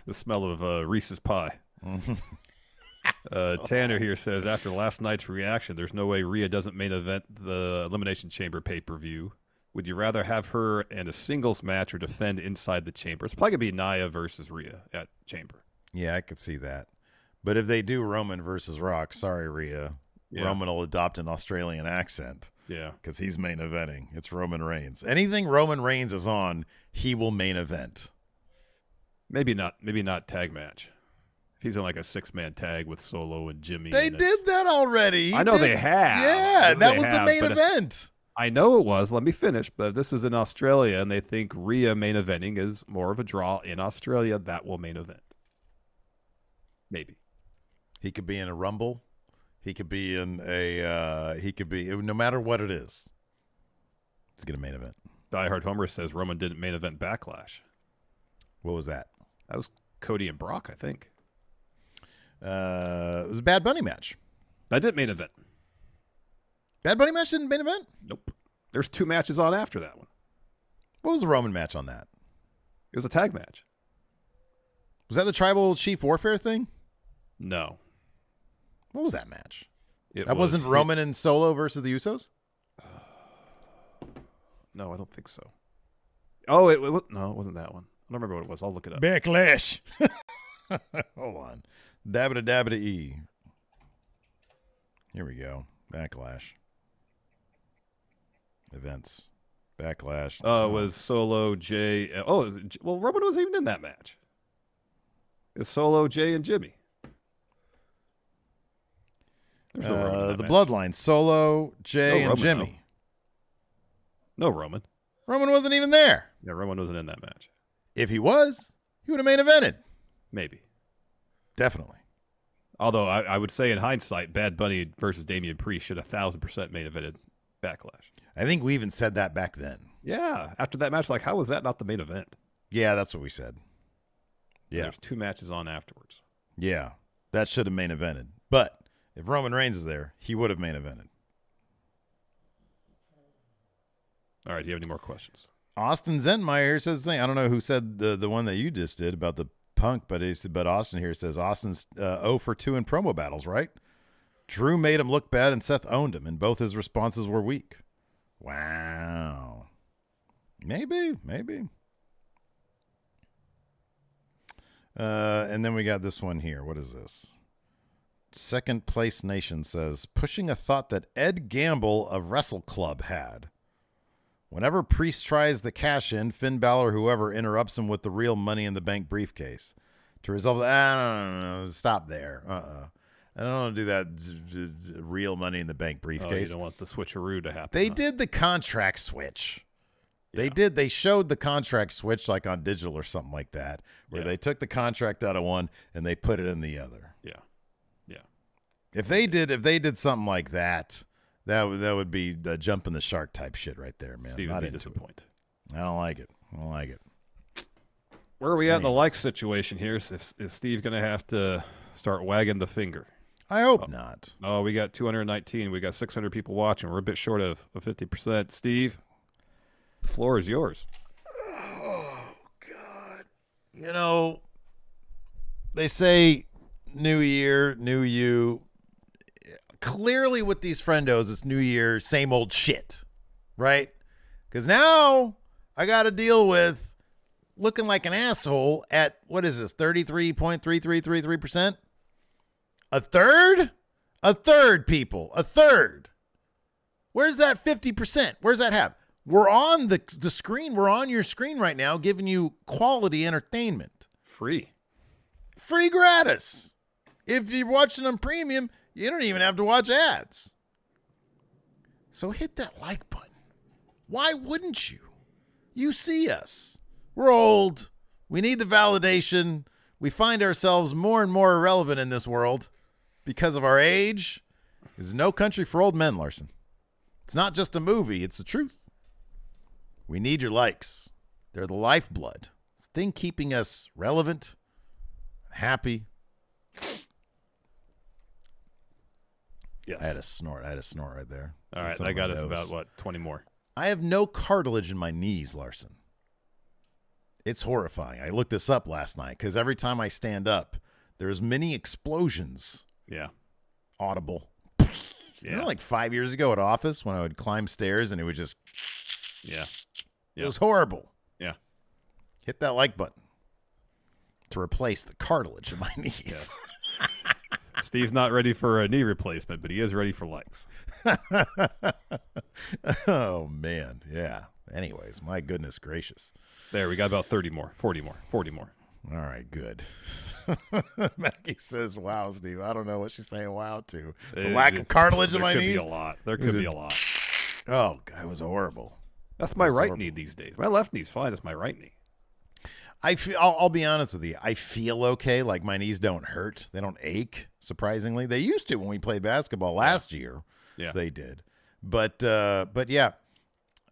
The smell of Reese's pie. Tanner here says, after last night's reaction, there's no way Rhea doesn't main event the Elimination Chamber pay-per-view. Would you rather have her in a singles match or defend inside the chamber? It's probably going to be Nia versus Rhea at Chamber. Yeah, I could see that. But if they do Roman versus Rock, sorry, Rhea. Yeah. Roman will adopt an Australian accent. Yeah. Because he's main eventing. It's Roman Reigns. Anything Roman Reigns is on, he will main event. Maybe not tag match. If he's on like a 6-man tag with Solo and Jimmy. They did that already. I know they have. Yeah, that was the main event. I know it was. Let me finish. But this is in Australia, and they think Rhea main eventing is more of a draw in Australia. That will main event. Maybe. He could be in a Rumble. He could be in a. No matter what it is. He's going to main event. Diehard Homer says Roman didn't main event Backlash. What was that? That was Cody and Brock, I think. It was a Bad Bunny match. That didn't main event. Bad Bunny match didn't main event? Nope. There's 2 matches on after that one. What was the Roman match on that? It was a tag match. Was that the Tribal Chief Warfare thing? No. What was that match? That wasn't Roman and Solo versus the Usos? No, I don't think so. Oh, it wasn't that one. I don't remember what it was. I'll look it up. Backlash. Hold on. Dabba-da-dabba-da-E. Here we go. Backlash. Events. Backlash. It was Solo, Jay. Roman wasn't even in that match. It was Solo, Jay, and Jimmy. There's no Roman in that match. Bloodline. Solo, Jay, and Jimmy. No Roman. Roman wasn't even there. Yeah, Roman wasn't in that match. If he was, he would have main evented. Maybe. Definitely. Although I would say in hindsight, Bad Bunny versus Damian Priest should have 1,000% main evented Backlash. I think we even said that back then. Yeah. After that match, like, how was that not the main event? Yeah, that's what we said. Yeah. There's 2 matches on afterwards. Yeah. That should have main evented. But if Roman Reigns is there, he would have main evented. All right. Do you have any more questions? Austin Zentmeyer says the thing. I don't know who said the one that you just did about the Punk, but Austin here says Austin's 0 for 2 in promo battles, right? Drew made him look bad and Seth owned him, and both his responses were weak. Wow. Maybe. And then we got this one here. What is this? Second Place Nation says, pushing a thought that Ed Gamble of Wrestle Club had. Whenever Priest tries the cash in, Finn Balor or whoever interrupts him with the real Money in the Bank briefcase. To resolve no. Stop there. I don't want to do that real Money in the Bank briefcase. Oh, you don't want the switcheroo to happen. They did the contract switch. Yeah. They showed the contract switch like on digital or something like that, where they took the contract out of one and they put it in the other. Yeah. If they did something like that, that would be the jump in the shark type shit right there, man. Steve would be disappointed. I don't like it. Where are we at in the like situation here? Is Steve going to have to start wagging the finger? I hope not. Oh, we got 219. We got 600 people watching. We're a bit short of 50%. Steve, the floor is yours. Oh, God. They say new year, new you. Clearly with these friendos, it's new year, same old shit, right? Because now I got to deal with looking like an asshole at, what is this, 33.3333%? A third? A third, people. A third. Where's that 50%? Where's that have? We're on the screen. We're on your screen right now giving you quality entertainment. Free gratis. If you're watching on premium, you don't even have to watch ads. So hit that like button. Why wouldn't you? You see us. We're old. We need the validation. we find ourselves more and more irrelevant in this world because of our age is No Country for Old Men, Larson. It's not just a movie, it's the truth. We need your likes. They're the lifeblood. It's the thing keeping us relevant, happy. Yes. I had a snort right there. All right, that got us about, 20 more. I have no cartilage in my knees, Larson. It's horrifying. I looked this up last night because every time I stand up, there's many explosions. Yeah. Audible. Yeah. You know, like 5 years ago at office when I would climb stairs and it would just. Yeah. It was horrible. Yeah. Hit that like button to replace the cartilage in my knees. Yeah. Steve's not ready for a knee replacement, but he is ready for likes. Oh, man. Yeah. Anyways, my goodness gracious. There, we got about 30 more, 40 more, 40 more. All right, good. Maggie says, wow, Steve. I don't know what she's saying wow to. The lack of cartilage in my knees? There could be a lot. There could be a lot. Oh, God, it was horrible. That's my right knee these days. My left knee's fine. It's my right knee. I'll be honest with you. I feel okay. Like my knees don't hurt. They don't ache, surprisingly. They used to when we played basketball last year. Yeah. They did. But yeah.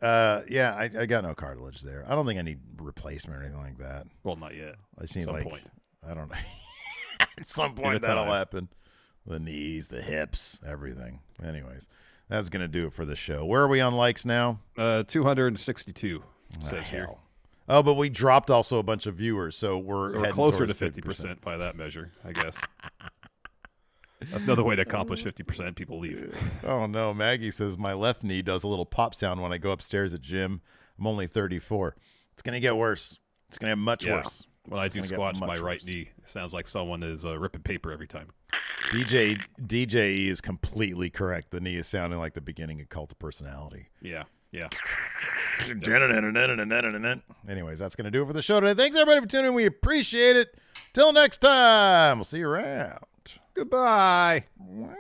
I got no cartilage there. I don't think I need replacement or anything like that. Well, not yet. I seem some like point. I don't know. At some point that'll happen. The knees, the hips, everything. Anyways, that's gonna do it for the show. Where are we on likes now? 262 says here. Oh, but we dropped also a bunch of viewers, so we're closer to 50% by that measure, I guess. That's another way to accomplish 50%. People leave. Oh, no. Maggie says, my left knee does a little pop sound when I go upstairs at gym. I'm only 34. It's going to get worse. It's going to get much worse. When I do squats, my right knee sounds like someone is ripping paper every time. DJE is completely correct. The knee is sounding like the beginning of Cult of Personality. Yeah. Anyways, that's going to do it for the show today. Thanks, everybody, for tuning in. We appreciate it. Till next time. We'll see you around. Goodbye. Wow.